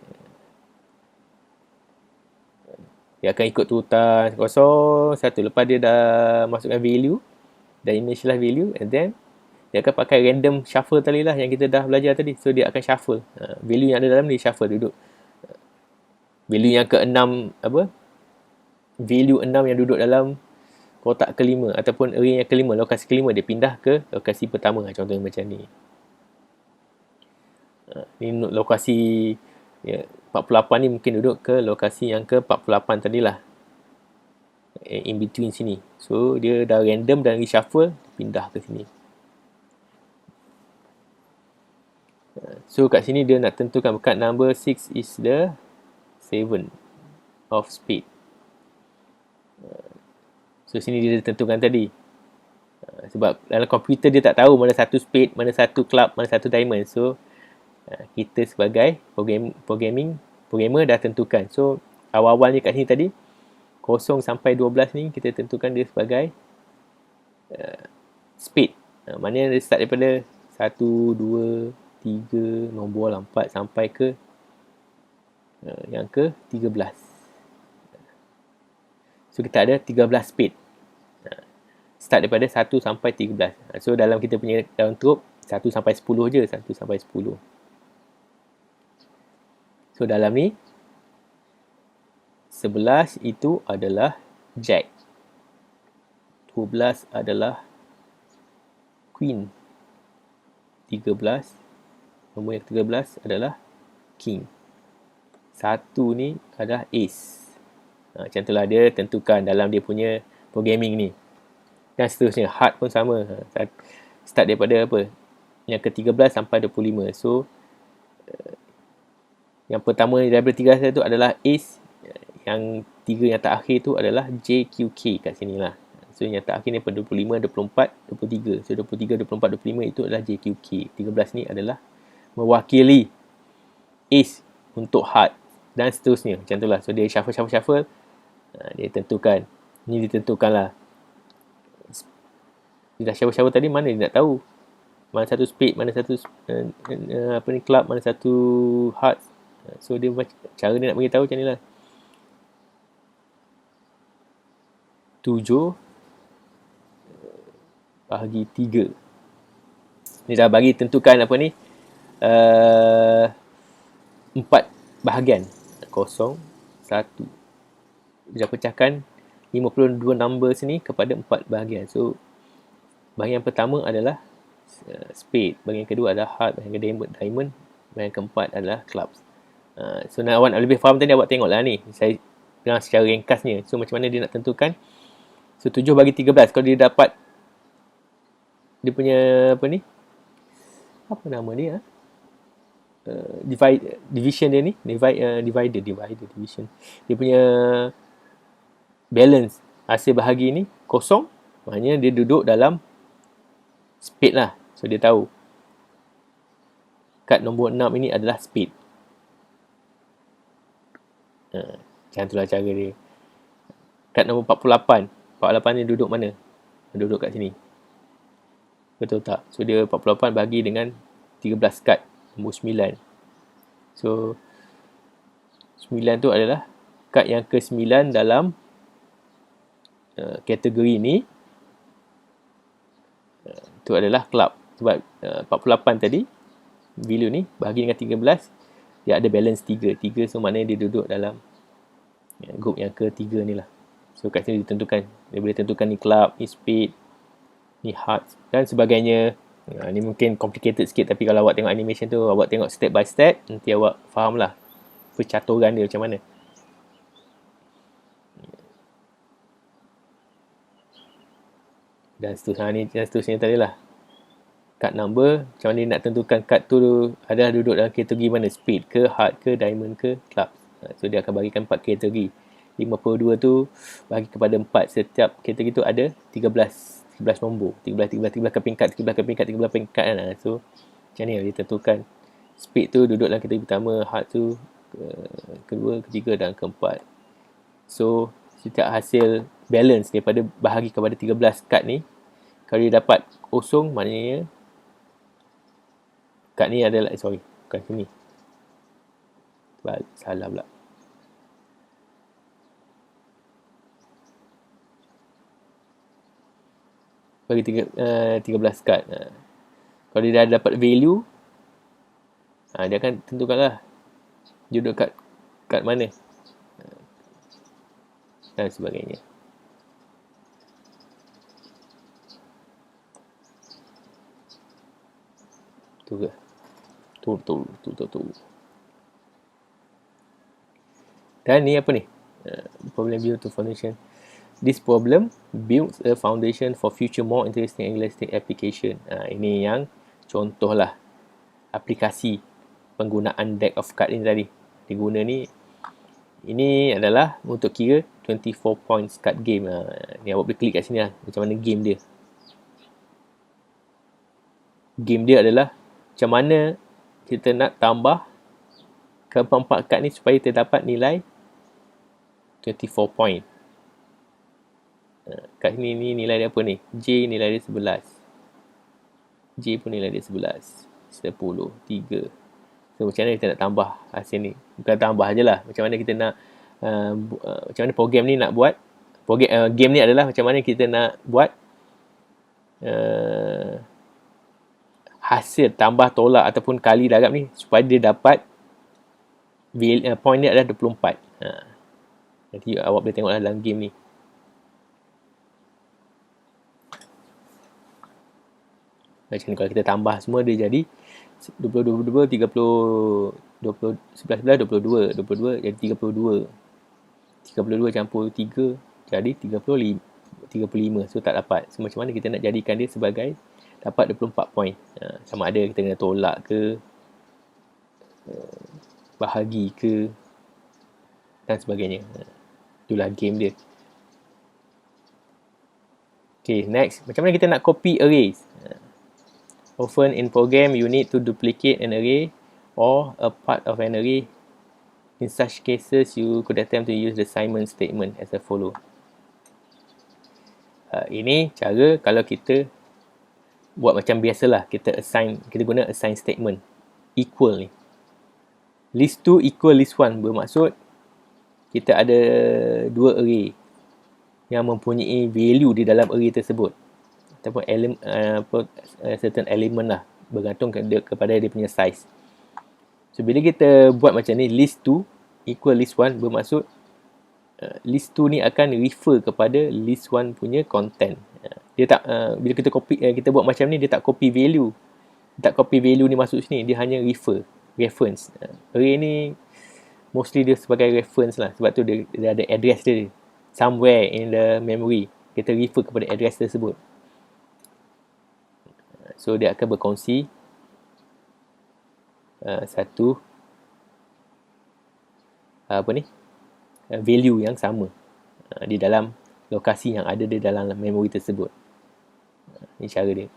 Dia akan ikut turutan 0, 1. Lepas dia dah masukkan value. Dah initialize value. And then dia akan pakai random shuffle tadi lah yang kita dah belajar tadi. So dia akan shuffle. Value yang ada dalam ni shuffle duduk. Value yang ke-6 Value 6 yang duduk dalam kotak kelima ataupun array yang kelima, lokasi kelima, dia pindah ke lokasi pertama. Contohnya macam ni. Ni lokasi 48 ni mungkin duduk ke lokasi yang ke 48 tadilah. In between sini. So dia dah random dan reshuffle, pindah ke sini. So kat sini dia nak tentukan card number 6 is the 7 of spade. So sini dia tentukan tadi. Sebab dalam komputer dia tak tahu mana satu spade, mana satu club, mana satu diamond. So kita sebagai programmer dah tentukan. So awal-awalnya kat sini tadi 0 sampai 12 ni kita tentukan dia sebagai spade. Maknanya dia start daripada 1, 2, 3, nombor 4 sampai ke yang ke 13. So kita ada 13 spade. Start daripada 1 sampai 13. So dalam kita punya down troop 1 sampai 10 je, 1 sampai 10. So dalam ni 11 itu adalah jack. 12 adalah queen. 13, nombor yang 13 adalah king. 1 ni adalah ace. Macam itulah dia tentukan dalam dia punya programming ni. Dan seterusnya, heart pun sama. Start daripada apa? Yang ke-13 sampai 25. So, yang pertama daripada 13 tu adalah ace. Yang 3 yang terakhir tu adalah JQK kat sini lah. So, yang terakhir ni 25, 24, 23. So, 23, 24, 25 itu adalah JQK. 13 ni adalah mewakili ace untuk heart. Dan seterusnya. Macam itulah. So, dia shuffle. Dia tentukan. Ni ditentukan lah. Dia dah shuffle tadi, mana dia nak tahu? mana satu speed, mana satu club, mana satu heart. So dia cara dia nak beritahu macam ni lah. 7 bahagi 3. Ni dah bagi tentukan apa ni, 4 bahagian. 0, 1. Dia pecahkan 52 numbers ni kepada 4 bahagian. So bahagian pertama adalah spade, bahagian kedua adalah heart, bahagian diamond, bahagian keempat adalah clubs. So nak awak nak lebih faham tadi, awak tengoklah ni. Saya bilang secara ringkasnya. So macam mana dia nak tentukan. So 7 bagi 13. Kalau dia dapat dia punya apa ni, apa nama dia, division dia ni, divider division. Dia punya balance hasil bahagi ni kosong, maknanya dia duduk dalam spade lah. So dia tahu kad nombor 6 ini adalah spade. Macam itulah cara dia. Kad nombor 48 ni duduk mana? Duduk kat sini. Betul tak? So dia 48 bagi dengan 13 kad nombor 9. So 9 tu adalah kad yang ke-9 dalam kategori ni. Itu adalah club. Sebab 48 tadi value ni bahagi dengan 13, dia ada balance 3. So maknanya dia duduk dalam group yang ke-3 ni lah. So kat sini ditentukan. Dia boleh tentukan ni club, ni spade, ni heart dan sebagainya. Ni mungkin complicated sikit, tapi kalau awak tengok animation tu, awak tengok step by step, nanti awak faham lah percaturan dia macam mana. Dan seterusnya tadi lah. Card number, macam mana nak tentukan card tu adalah duduk dalam kategori mana, spade ke, heart ke, diamond ke, club. So dia akan bagikan 4 kategori. 52 tu bagi kepada 4. Setiap kategori tu ada 13 nombor. 13 ke peringkat kan. So macam ni dia tentukan. Spade tu duduk dalam kategori pertama, heart tu kedua, ketiga dan keempat. So setiap hasil balance daripada bahagi kepada 13 kad ni, kalau dia dapat kosong, maknanya kad ni adalah bukan sini. Salah pula. Bagi 13 kad. Kalau dia dah dapat value, dia akan tentukanlah duduk kad mana dan sebagainya. Tu ke? Tu. Dan ni apa ni? Problem build to foundation. This problem builds a foundation for future more interesting and realistic application. Ini yang contoh lah aplikasi penggunaan deck of card ni tadi. Diguna ni, ini adalah untuk kira 24 points card game. Ni awak boleh klik kat sini lah, macam mana game dia. Game dia adalah macam mana kita nak tambah keempat kad ni supaya kita dapat nilai 24 point. Kat sini ni nilai dia apa ni? J nilai dia 11. J pun nilai dia 11. 10, 3. So macam mana kita nak tambah hasil ni? Bukan tambah je lah. Macam mana kita nak macam mana program ni nak buat? Game ni adalah macam mana kita nak buat hasil tambah, tolak ataupun kali darab ni supaya dia dapat point dia adalah 24. Nanti awak boleh tengoklah dalam game ni. Macam ni, kalau kita tambah semua dia jadi 20, 22, 30, 20, 11, 22, 22 jadi 32. 32 campur 3 jadi 35. So tak dapat. So macam mana kita nak jadikan dia sebagai dapat 24 point. Sama ada kita kena tolak ke, bahagi ke dan sebagainya. Itulah game dia. Okay, next. Macam mana kita nak copy arrays? Often in program, you need to duplicate an array or a part of an array. In such cases, you could attempt to use the Simon statement as follow. Ini cara kalau kita buat macam biasalah, kita guna assign statement. Equal ni, list 2 equal list 1 bermaksud kita ada dua array yang mempunyai value di dalam array tersebut, ataupun certain element lah, bergantung kepada dia punya size. So bila kita buat macam ni, list 2 equal list 1 bermaksud list 2 ni akan refer kepada list 1 punya content. Dia tak bila kita buat macam ni, dia tak copy value. Ni masuk sini, dia hanya reference. Array ni mostly dia sebagai reference lah, sebab tu dia ada address dia somewhere in the memory. Kita refer kepada address tersebut. So dia akan berkongsi satu value yang sama di dalam lokasi yang ada di dalam memory tersebut. Ini cara dia.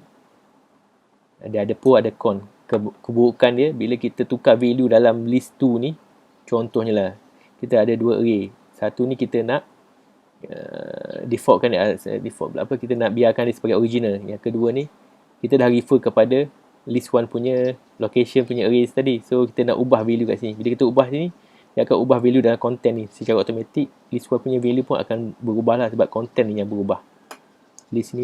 Dia ada pro, ada con. Keburukan dia, bila kita tukar value dalam list 2 ni, contohnya lah, kita ada dua array. Satu ni kita nak default kita nak biarkan dia sebagai original. Yang kedua ni, kita dah refer kepada list 1 punya location punya array tadi. So kita nak ubah value kat sini. Bila kita ubah sini, dia akan ubah value dalam content ni. Secara automatik, list 1 punya value pun akan berubah lah, sebab content ni yang berubah. List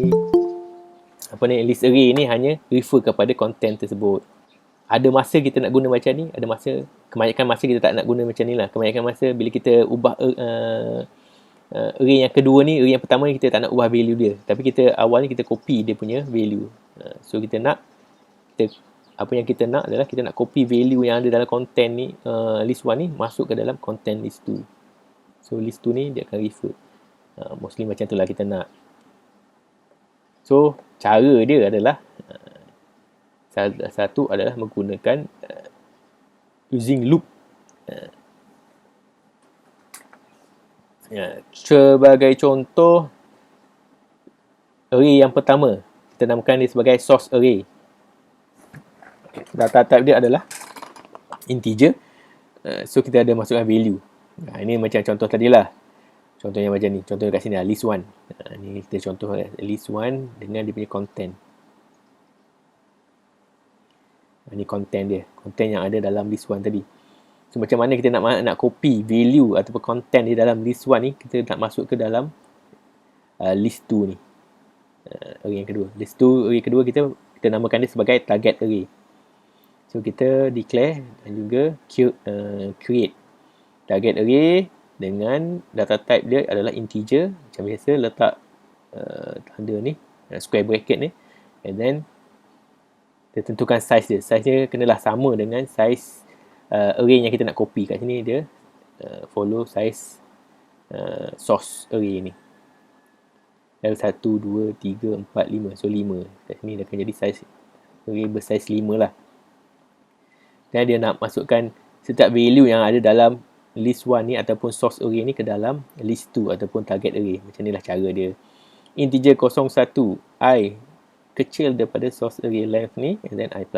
array ni hanya refer kepada content tersebut. Ada masa kita nak guna macam ni, kebanyakan masa kita tak nak guna macam ni lah. Kebanyakan masa bila kita ubah array yang kedua ni, array yang pertama ni kita tak nak ubah value dia, tapi awal ni kita copy dia punya value. So apa yang kita nak adalah kita nak copy value yang ada dalam content ni, list 1 ni masuk ke dalam content list 2. So list 2 ni dia akan refer. Mostly macam tu lah kita nak. So cara dia adalah satu adalah menggunakan using loop. Sebagai contoh, array yang pertama kita namakan dia sebagai source array. Data type dia adalah integer. So kita ada masukkan value. Ini macam contoh tadi lah. Contohnya macam ni. Contoh kat sini lah, list 1. Ni kita contoh list 1 dengan dia punya content. Ini content dia. Content yang ada dalam list 1 tadi. So macam mana kita nak copy value ataupun content di dalam list 1 ni, kita nak masuk ke dalam list 2 ni. Array yang kedua. List 2 array kedua kita namakan dia sebagai target array. So kita declare dan juga create target array dengan data type dia adalah integer. Macam biasa letak tanda ni, square bracket ni, and then kita tentukan size dia. Size dia kenalah sama dengan size array yang kita nak copy. Kat sini dia follow size source array ni. Ada 1, 2, 3, 4, 5. So 5. Kat sini dia akan jadi size array bersaiz 5 lah. Dan dia nak masukkan setiap value yang ada dalam list 1 ni ataupun source array ni ke dalam list 2 ataupun target array. Macam inilah cara dia. Integer 01, I kecil daripada source array length ni, and then I++.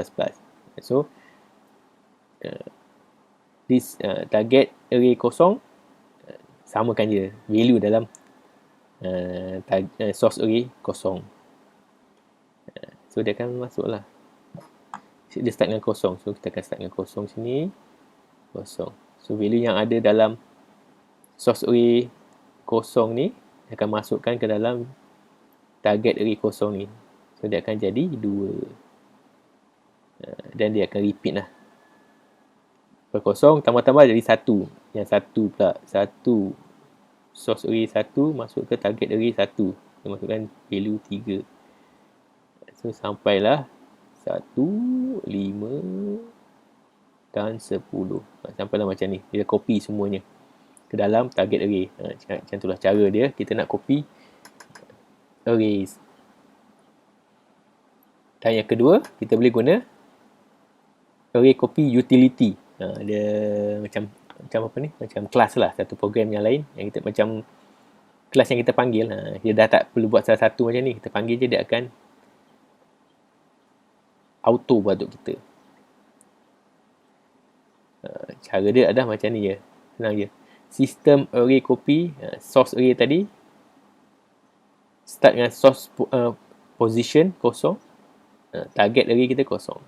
So this target array kosong, samakan je value dalam source array kosong. So dia akan masuk lah. Dia start dengan kosong. So kita akan start dengan kosong sini. Kosong. So value yang ada dalam source array kosong ni akan masukkan ke dalam target array kosong ni. So dia akan jadi 2. Dan dia akan repeat lah. Per kosong tambah-tambah jadi 1. Yang 1 pula. 1 source array 1 masuk ke target array 1. Kita masukkan value 3. So sampailah 1, 5 dan 10. Sampailah macam ni. Dia copy semuanya ke dalam target array. Macam itulah cara dia. Kita nak copy arrays. Dan yang kedua, kita boleh guna array copy utility. Dia macam apa ni? Macam kelas lah. Satu program yang lain. Yang kita macam kelas yang kita panggil. Dia dah tak perlu buat salah satu macam ni. Kita panggil je, dia akan auto buat untuk kita. Cara dia adalah macam ni je. Senang je. System array copy. Source array tadi. Start dengan source position kosong. target array kita kosong.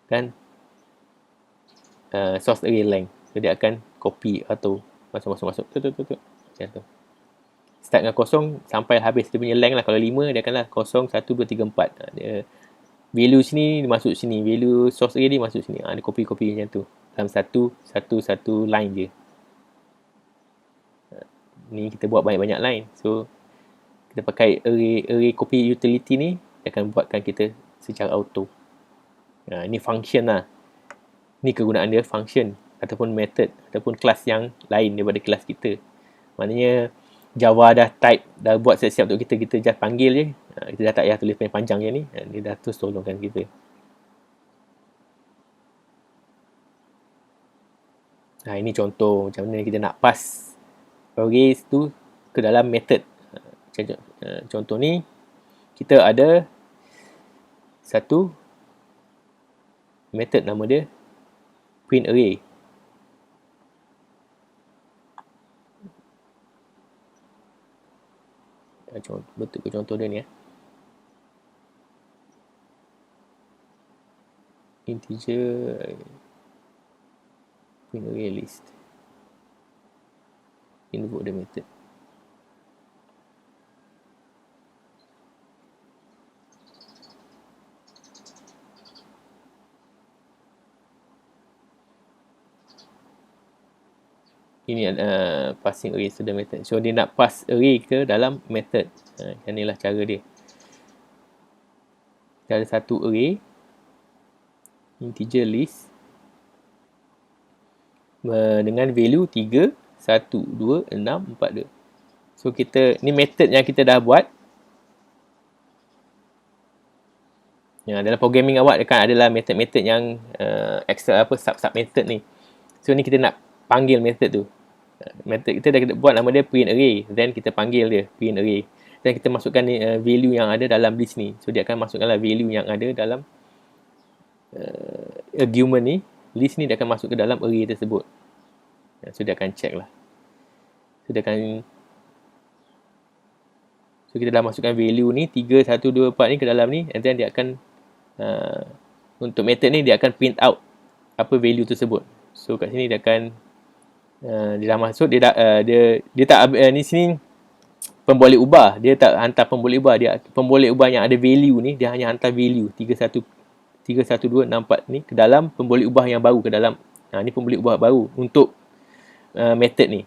Kan? Source array length. So, dia akan copy atau masuk. Macam tu. Start dengan kosong sampai habis dia punya length lah. Kalau 5, dia akanlah 0, 1, 2, 3, 4. Dia value sini, dia masuk sini. Value source array dia masuk sini. Dia copy macam tu. Dalam satu line je. Ni kita buat banyak-banyak line. So, kita pakai array copy utility ni, dia akan buatkan kita secara auto. Ini function lah. Ni kegunaan dia, function ataupun method ataupun kelas yang lain daripada kelas kita. Maknanya Java dah type, dah buat siap-siap untuk kita, kita just panggil je. Kita dah tak payah tulis panjang je ni. Dia dah terus tolongkan kita. Ini contoh macam mana kita nak pass arrays tu ke dalam method. Contoh ni, kita ada satu method nama dia print array. Betul ke contoh dia ni? Integer print array list. Invoke the method. Ini passing array to the method. So dia nak pass array ke dalam method. Inilah cara dia. Kita ada satu array integer list dengan value 3, 1, 2, 6, 4, 2. So kita ni method yang kita dah buat. Dalam programming awak kan adalah method-method yang extra sub method ni. So ni kita nak panggil method tu. Method kita dah buat nama dia print array, then kita panggil dia print array, dan kita masukkan value yang ada dalam list ni. So dia akan masukkanlah value yang ada dalam argument ni, list ni dia akan masuk ke dalam array tersebut. So dia akan check lah. So kita dah masukkan value ni 3, 1, 2, 4 ni ke dalam ni, and then dia akan untuk method ni dia akan print out apa value tersebut. So kat sini dia akan dia dah masuk, dia tak ni sini pemboleh ubah, dia tak hantar pemboleh ubah, dia pemboleh ubah yang ada value ni dia hanya hantar value 31264 ni ke dalam pemboleh ubah yang baru ke dalam. Ni pemboleh ubah baru untuk method ni,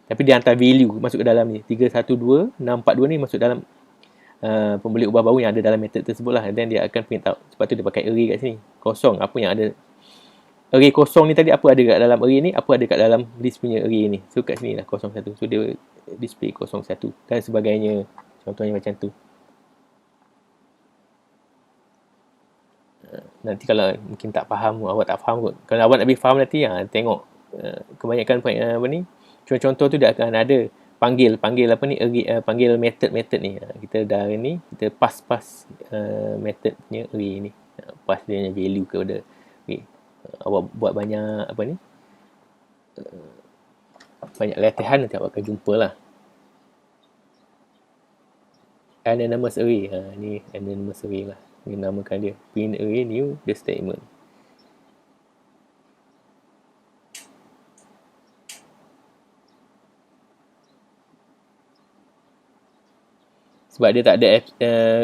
tapi dia hantar value masuk ke dalam ni 312642 ni masuk dalam pemboleh ubah baru yang ada dalam method tersebut lah, dan dia akan print out. Sebab tu dia pakai array kat sini kosong. Apa yang ada array kosong ni tadi, apa ada kat dalam array ni, apa ada kat dalam list punya array ni. So kat sini lah 01. So dia display 01 dan sebagainya. Contohnya macam tu. Nanti kalau mungkin tak faham, awak tak faham kot. Kalau awak nak lebih faham nanti, tengok kebanyakan apa ni, contoh tu dia akan ada panggil apa ni, panggil method ni. Kita dah ni, kita pass method punya array ni. Pass dia punya value kepada array. Awak buat banyak apa ni, banyak latihan, nanti awak akan jumpa lah. Anonymous array. Ni anonymous array lah. Ni namakan dia print array new the statement. Sebab dia tak ada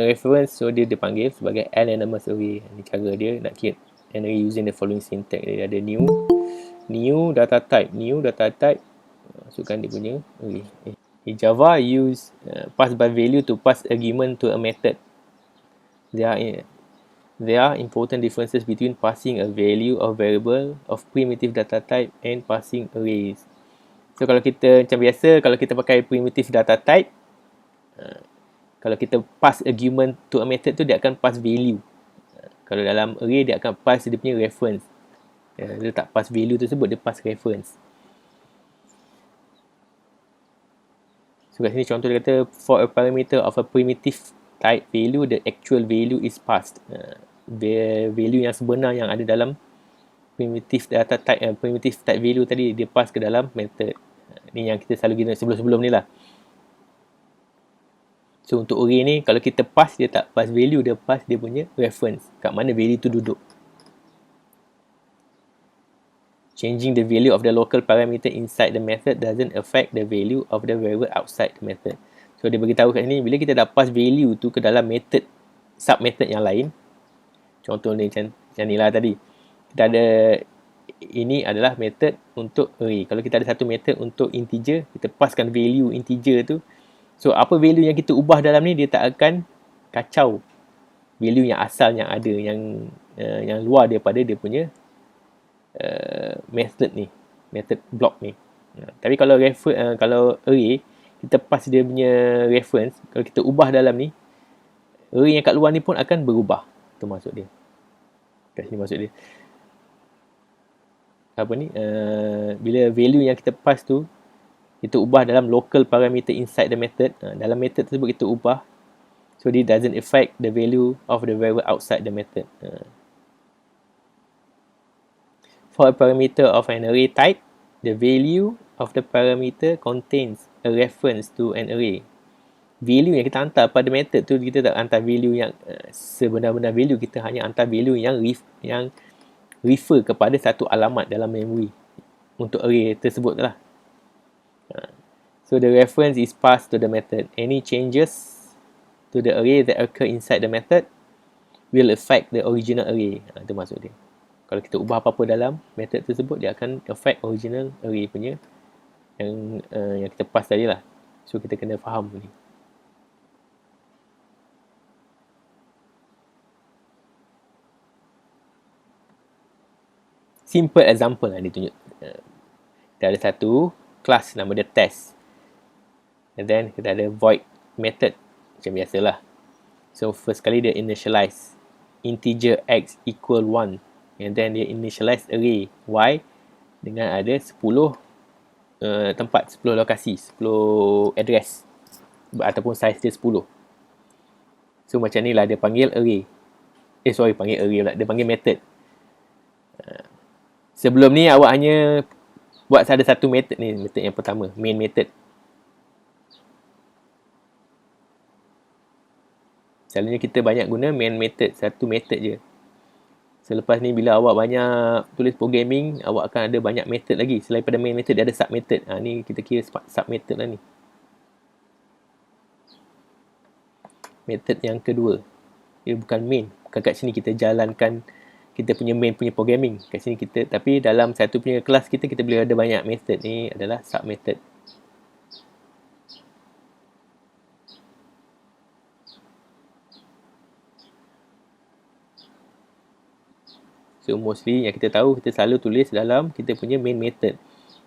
reference, so dia dipanggil sebagai anonymous array. Ni cara dia nak create an array using the following syntax. Dia ada new data type, masukkan dia punya array. In Java, use pass by value to pass argument to a method. There are important differences between passing a value of variable of primitive data type and passing arrays. So kalau kita macam biasa, kalau kita pakai primitive data type, kalau kita pass argument to a method tu, dia akan pass value. Kalau dalam array, dia akan pass dia punya reference. Dia tak pass value tersebut, dia pass reference. So kat sini contoh dia kata, for a parameter of a primitive type value, the actual value is passed. Value yang sebenar yang ada dalam primitive data type, primitive type value tadi, dia pass ke dalam method. Ni yang kita selalu guna sebelum-sebelum ni lah. So untuk array ni, kalau kita pass, dia tak pass value, dia pass dia punya reference, kat mana value tu duduk. Changing the value of the local parameter inside the method doesn't affect the value of the variable outside the method. So dia beritahu kat sini, bila kita dah pass value tu ke dalam method, sub method yang lain, contoh ni macam ni lah tadi, kita ada, ini adalah method untuk array. Kalau kita ada satu method untuk integer, kita passkan value integer tu, so apa value yang kita ubah dalam ni, dia tak akan kacau value yang asal yang ada, yang luar daripada dia punya method ni, method block ni. Tapi kalau kalau array, kita pass dia punya reference, kalau kita ubah dalam ni, array yang kat luar ni pun akan berubah. Itu maksud dia. Kat sini maksud dia. Apa ni? Bila value yang kita pass tu, kita ubah dalam local parameter inside the method. Dalam method tersebut kita ubah. So, it doesn't affect the value of the variable outside the method. For a parameter of an array type, the value of the parameter contains a reference to an array. Value yang kita hantar pada method tu, kita tak hantar value yang sebenar-benar value, kita hanya hantar value yang refer kepada satu alamat dalam memory untuk array tersebut lah. So the reference is passed to the method. Any changes to the array that occur inside the method will affect the original array. Itu maksud dia. Kalau kita ubah apa-apa dalam method tersebut, dia akan affect original array punya yang kita pass tadi lah. So kita kena faham ni. Simple example lah dia tunjuk. Kita ada satu class nama dia test. And then kita ada void method macam biasalah. So first kali dia initialize integer x equal 1. And then dia initialize array y dengan ada 10 tempat, 10 lokasi, 10 address ataupun size dia 10. So macam ni lah dia panggil array. Panggil array pula. Dia panggil method. Sebelum ni awak hanya buat ada satu method ni, method yang pertama, main method. Selalunya kita banyak guna main method, satu method je. Selepas ni bila awak banyak tulis programming, awak akan ada banyak method lagi. Selain pada main method, dia ada sub method. Ni kita kira sub method lah ni. Method yang kedua. Dia bukan main. Bukan kat sini kita jalankan kita punya main punya programming. Kat sini kita, tapi dalam satu punya kelas kita boleh ada banyak method. Ni adalah sub method. So mostly yang kita tahu, kita selalu tulis dalam kita punya main method.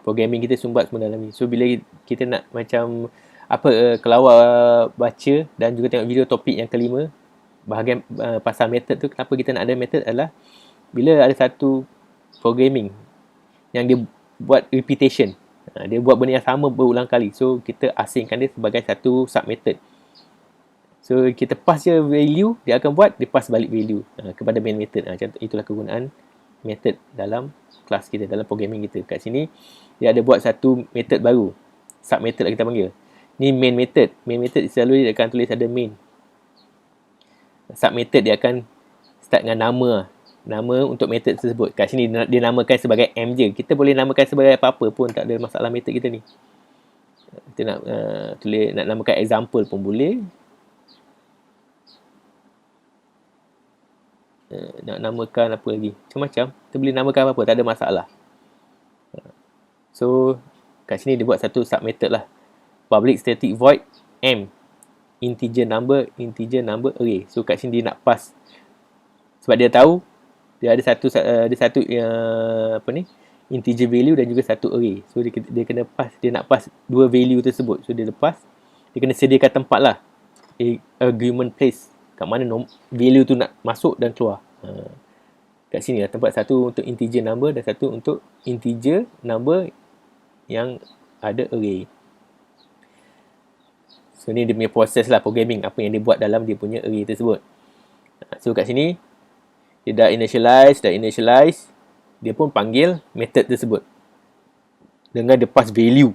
Programming kita sumbat semua dalam ni. So bila kita nak macam kalau awak baca dan juga tengok video topik yang kelima, bahagian pasal method tu, kenapa kita nak ada method adalah bila ada satu programming yang dia buat repetition, dia buat benda yang sama berulang kali, so kita asingkan dia sebagai satu sub method. So kita pass je value, dia akan buat, dia pass balik value kepada main method. Itulah kegunaan method dalam kelas kita, dalam programming kita. Kat sini dia ada buat satu method baru, sub method lah kita panggil. Ni main method. Main method selalu dia akan tulis ada main. Sub method dia akan start dengan nama untuk method tersebut. Kat sini dia namakan sebagai M je. Kita boleh namakan sebagai apa-apa pun, tak ada masalah method kita ni. Kita nak nak namakan example pun boleh. Nak namakan apa lagi, macam-macam. Kita boleh namakan apa-apa, tak ada masalah. So kat sini dia buat satu sub method lah. Public static void M integer number array. So kat sini dia nak pass, sebab dia tahu dia ada satu integer value dan juga satu array. So dia kena pass, dia nak pass dua value tersebut. So dia lepas, dia kena sediakan tempat lah, argument place, kat mana value tu nak masuk dan keluar. Kat sini lah tempat, satu untuk integer number dan satu untuk integer number yang ada array. So ni dia punya proses lah programming, apa yang dia buat dalam dia punya array tersebut. So kat sini dia dah initialize, dia pun panggil method tersebut dengan dia pass value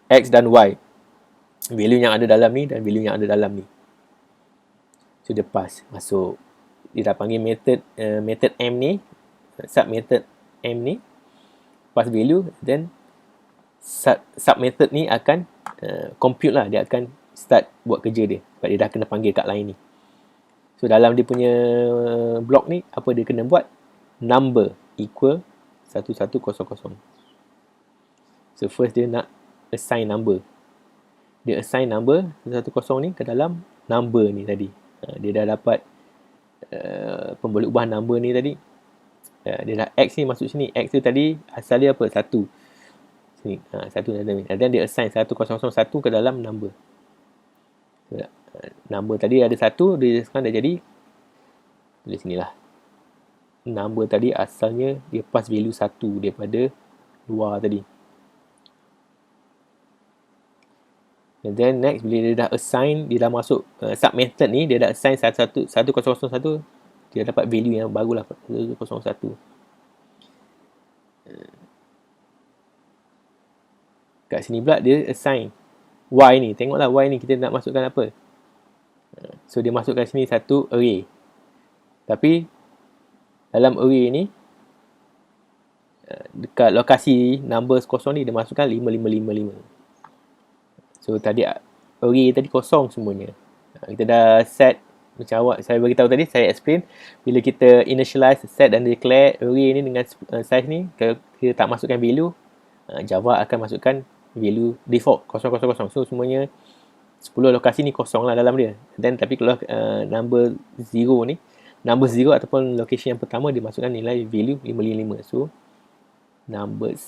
X dan Y. value yang ada dalam ni dan value yang ada dalam ni. So dia pass masuk. Dia dah panggil method M ni, sub method M ni pass value, then sub method ni akan compute lah, dia akan start buat kerja dia sebab dia dah kena panggil kat line ni. So dalam dia punya block ni, apa dia kena buat? Number equal 1100. So first dia nak assign number. Dia assign number 110 ni ke dalam number ni tadi. Dia dah dapat pemboleh ubah number ni tadi. Dia dah X ni masuk sini. X tu tadi asal dia apa? 1. Sini. 1 dalam ni. Dan dia assign 1001 ke dalam number. Number tadi ada 1, dia sekarang dah jadi, tulis sini lah. Number tadi asalnya dia pass value 1 daripada luar tadi. And then next, bila dia dah assign, dia dah masuk sub method ni, dia dah assign 1001, dia dapat value yang barulah, 101. Kat sini pula dia assign Y ni. Tengoklah Y ni kita nak masukkan apa. So dia masukkan sini satu array. Tapi dalam array ni, dekat lokasi number kosong ni, dia masukkan 5555. So tadi array tadi kosong semuanya. Kita dah set, macam awak saya beritahu tadi, saya explain, bila kita initialize, set dan declare array ni dengan size ni, kita tak masukkan value, Java akan masukkan value default 000. So semuanya 10 lokasi ni kosong lah dalam dia. Dan tapi kalau number 0 ni, number 0 ataupun location yang pertama, dia masukkan nilai value 555. So numbers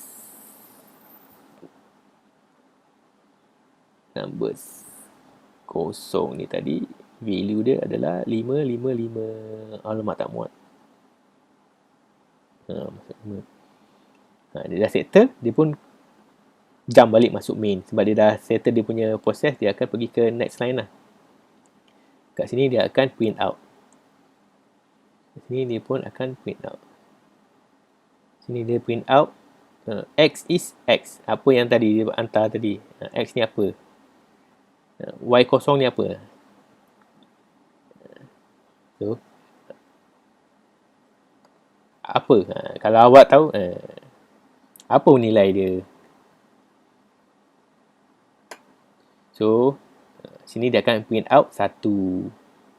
kosong ni tadi, value dia adalah 555. Alamak, tak muat. Dia dah settle, dia pun jump balik masuk main. Sebab dia dah settle dia punya proses, dia akan pergi ke next line lah. Kat sini dia akan print out. Kat sini dia pun akan print out. Sini dia print out. X is X. Apa yang tadi dia hantar tadi. X ni apa? Y kosong ni apa? So, apa? Kalau awak tahu, apa nilai dia? So, sini dia akan print out 1.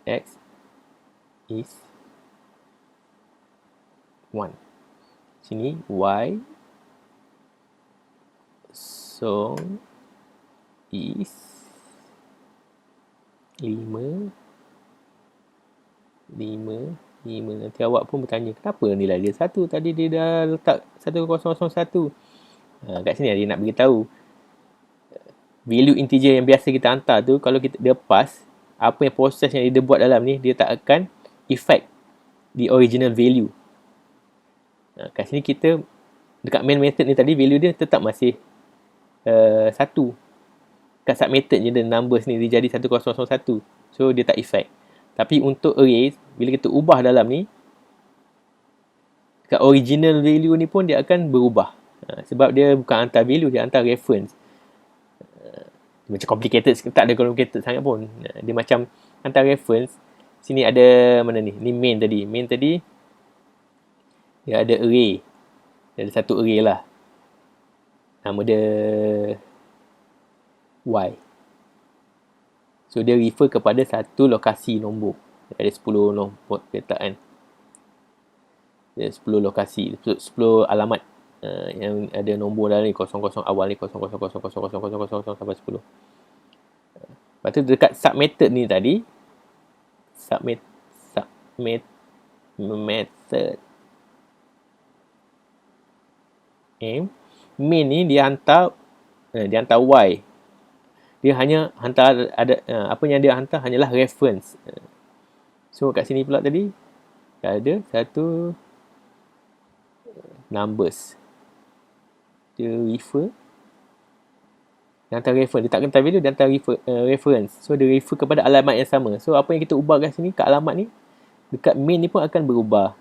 X is 1. Sini Y kosong is 5. Nanti awak pun bertanya, kenapa nilai dia 1? Tadi dia dah letak 1001. Kat sini dia nak beritahu, value integer yang biasa kita hantar tu, kalau dia pass, apa yang proses yang dia buat dalam ni, dia tak akan effect the original value. Kat sini kita, dekat main method ni tadi, value dia tetap masih 1. Kat sub method je dia numbers ni, dia jadi 1001. So dia tak effect. Tapi untuk array, bila kita ubah dalam ni, kat original value ni pun dia akan berubah. Sebab dia bukan hantar value, dia hantar reference. Macam complicated, tak ada complicated sangat pun. Dia macam hantar reference. Sini ada mana ni? Ni main tadi. Main tadi dia ada array. Dia ada satu array lah. Nama dia Y. So dia refer kepada satu lokasi nombor. Ada 10 nombor petaan. Ada 10 lokasi, 10 alamat yang ada nombor dalam ni, 00 awal ni 00000000 sampai 10. Lepas tu dekat sub method ni tadi, sub method main ni dia hantar Y. Dia hanya hantar apa yang dia hantar hanyalah reference. So kat sini pula tadi ada satu numbers. Dia refer, dia hantar reference. Dia tak hantar value, dia hantar reference. So dia refer kepada alamat yang sama. So apa yang kita ubah kat sini, kat alamat ni, dekat main ni pun akan berubah.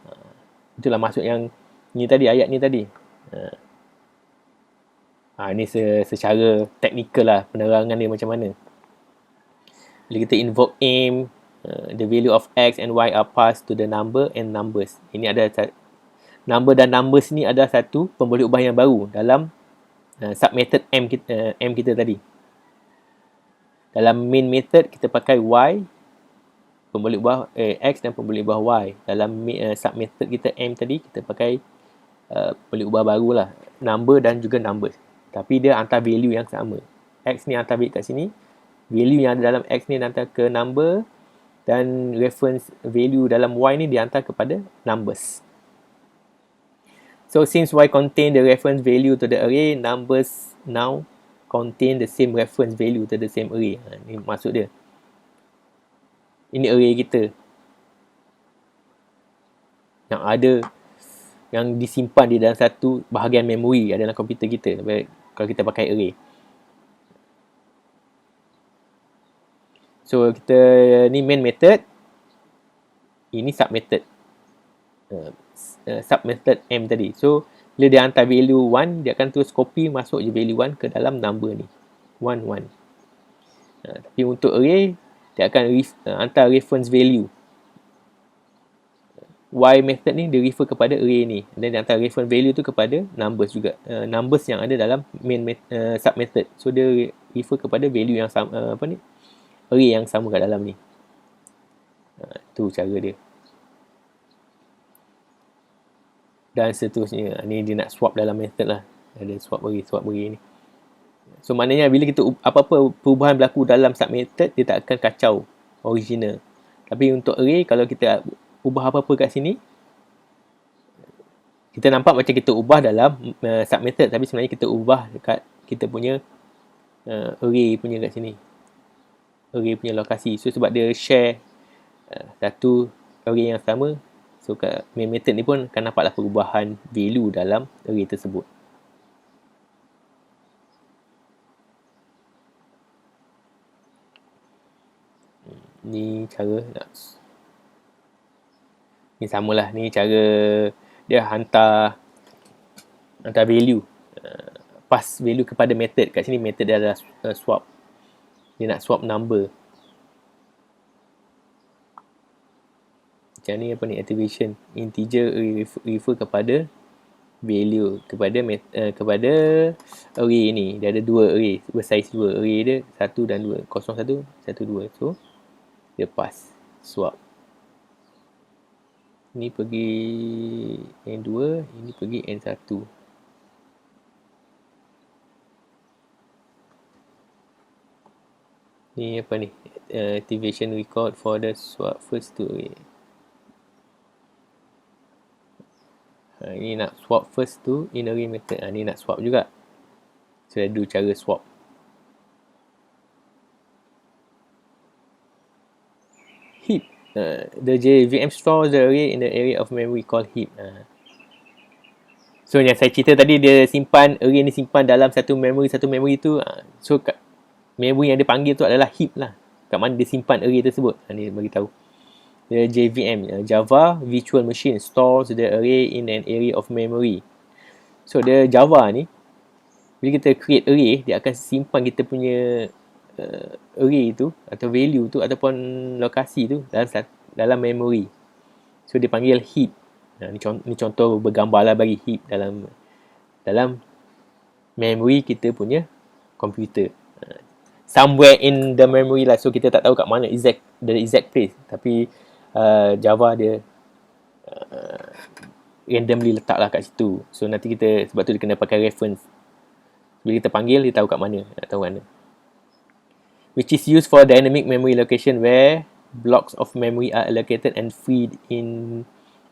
Itulah maksud yang ni tadi, ayat ni tadi. Ini secara teknikal lah penerangan dia macam mana. bila kita invoke aim, the value of x and y are passed to the number and numbers. Ini ada number dan numbers ni ada satu pemboleh ubah yang baru dalam sub method m kita tadi. Dalam main method kita pakai y pemboleh ubah x dan pemboleh ubah y. Dalam sub method kita m tadi kita pakai pemboleh ubah baru lah, number dan juga numbers. Tapi dia hantar value yang sama. X ni hantar balik kat sini, value yang ada dalam x ni hantar ke number, dan reference value dalam y ni dihantar kepada numbers. So since y contain the reference value to the array, numbers now contain the same reference value to the same array. Ini maksud dia. Ini array kita yang ada, yang disimpan di dalam satu bahagian memori dalam komputer kita kalau kita pakai array. So kita ni main method, ini sub method, sub method m tadi. So bila dia hantar value 1, dia akan terus copy masuk je value 1 ke dalam number ni, 1 1. Tapi untuk array dia akan hantar reference value. Y method ni dia refer kepada array ni, dan dia hantar reference value tu kepada numbers juga, numbers yang ada dalam main sub method. So dia refer kepada value yang sama, array yang sama kat dalam ni. Tu cara dia. Dan seterusnya. Ni dia nak swap dalam method lah. Ada swap array ni. So maknanya bila kita apa-apa perubahan berlaku dalam sub method, dia tak akan kacau original. Tapi untuk array, kalau kita ubah apa-apa kat sini, kita nampak macam kita ubah dalam sub method, tapi sebenarnya kita ubah dekat kita punya array punya kat sini, array punya lokasi. So sebab dia share satu array yang sama, so kat main method ni pun akan nampaklah perubahan value dalam array tersebut. Ni cara ni samalah, ni cara dia hantar value, pass value kepada method. Kat sini method dia adalah swap, dia nak swap number. Macam ni activation integer refer kepada value kepada array ni. Dia ada dua array bersize 2, array dia 1 dan 2, 01 12. So dia pass swap, ni pergi N2, ini pergi N1. Ni apa ni, activation record for the swap first to array. Ini nak swap first to in array method. Ni nak swap juga. So ada cara swap. Heap. The JVM stores the array in the area of memory called heap. So yang saya cerita tadi, dia simpan array ni, simpan dalam satu memory tu. So memory yang dia panggil tu adalah heap lah. Kat mana dia simpan array tersebut. Ni bagi tahu. The JVM, Java Virtual Machine, stores the array in an area of memory. So the Java ni, bila kita create array, dia akan simpan kita punya array tu atau value tu ataupun lokasi tu dalam memory. So dia panggil heap. Ni contoh bergambar lah bagi heap dalam memory kita punya komputer. Somewhere in the memory lah. So kita tak tahu kat mana the exact place. Tapi Java dia randomly letak lah kat situ. So nanti kita, sebab tu dia kena pakai reference. Bila kita panggil, dia tahu kat mana, nak tahu mana. Which is used for dynamic memory allocation, where blocks of memory are allocated and freed in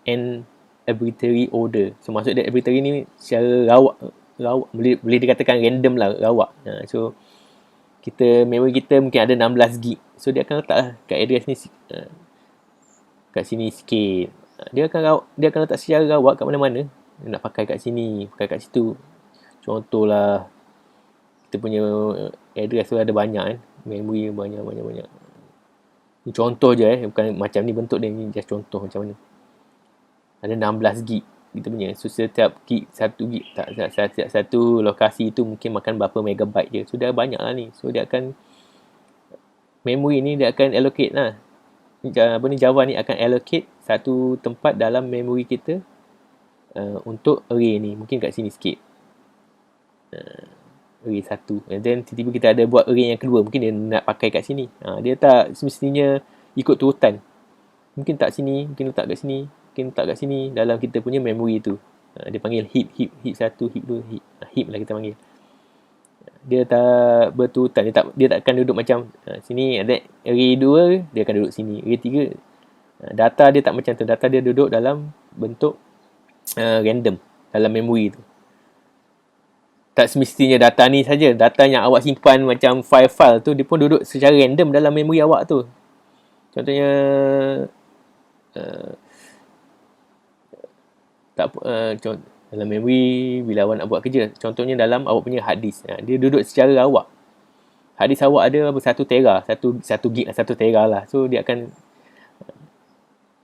an arbitrary order. So maksud dia arbitrary ni secara rawak boleh dikatakan random lah, rawak. So memory kita mungkin ada 16 gig. So dia akan letak lah kat address ni, kat sini sikit. Dia akan letak secara rawak kat mana-mana. Dia nak pakai kat sini, pakai kat situ. Contohlah, kita punya address tu ada banyak kan. Memory banyak. Ni contoh je bukan macam ni bentuk dia, ni just contoh macam mana. Ada 16 gig kita punya. So setiap gig 1 gig, setiap satu lokasi tu mungkin makan berapa megabyte je. So dah banyak lah ni. So dia akan memori ni dia akan allocate lah. Java ni akan allocate satu tempat dalam memori kita untuk array ni. Mungkin kat sini sikit. Array 1. And then tiba-tiba kita ada buat array yang kedua. Mungkin dia nak pakai kat sini. Dia tak semestinya ikut turutan. Mungkin tak sini, mungkin letak kat sini, mungkin letak kat sini dalam kita punya memory tu. Dia panggil heap 1, heap 2, heap lah kita panggil. Dia tak berturutan, dia tak akan duduk macam sini ada array 2, dia akan duduk sini. Array 3, data dia tak macam tu. Data dia duduk dalam bentuk random dalam memory tu. Tak semestinya data ni saja. Data yang awak simpan macam file-file tu, dia pun duduk secara random dalam memory awak tu. Contohnya dalam memory bila awak nak buat kerja, contohnya dalam awak punya hard disk, dia duduk secara awak. Hard disk awak ada 1 tera, 1 gig lah, 1 tera lah. So dia akan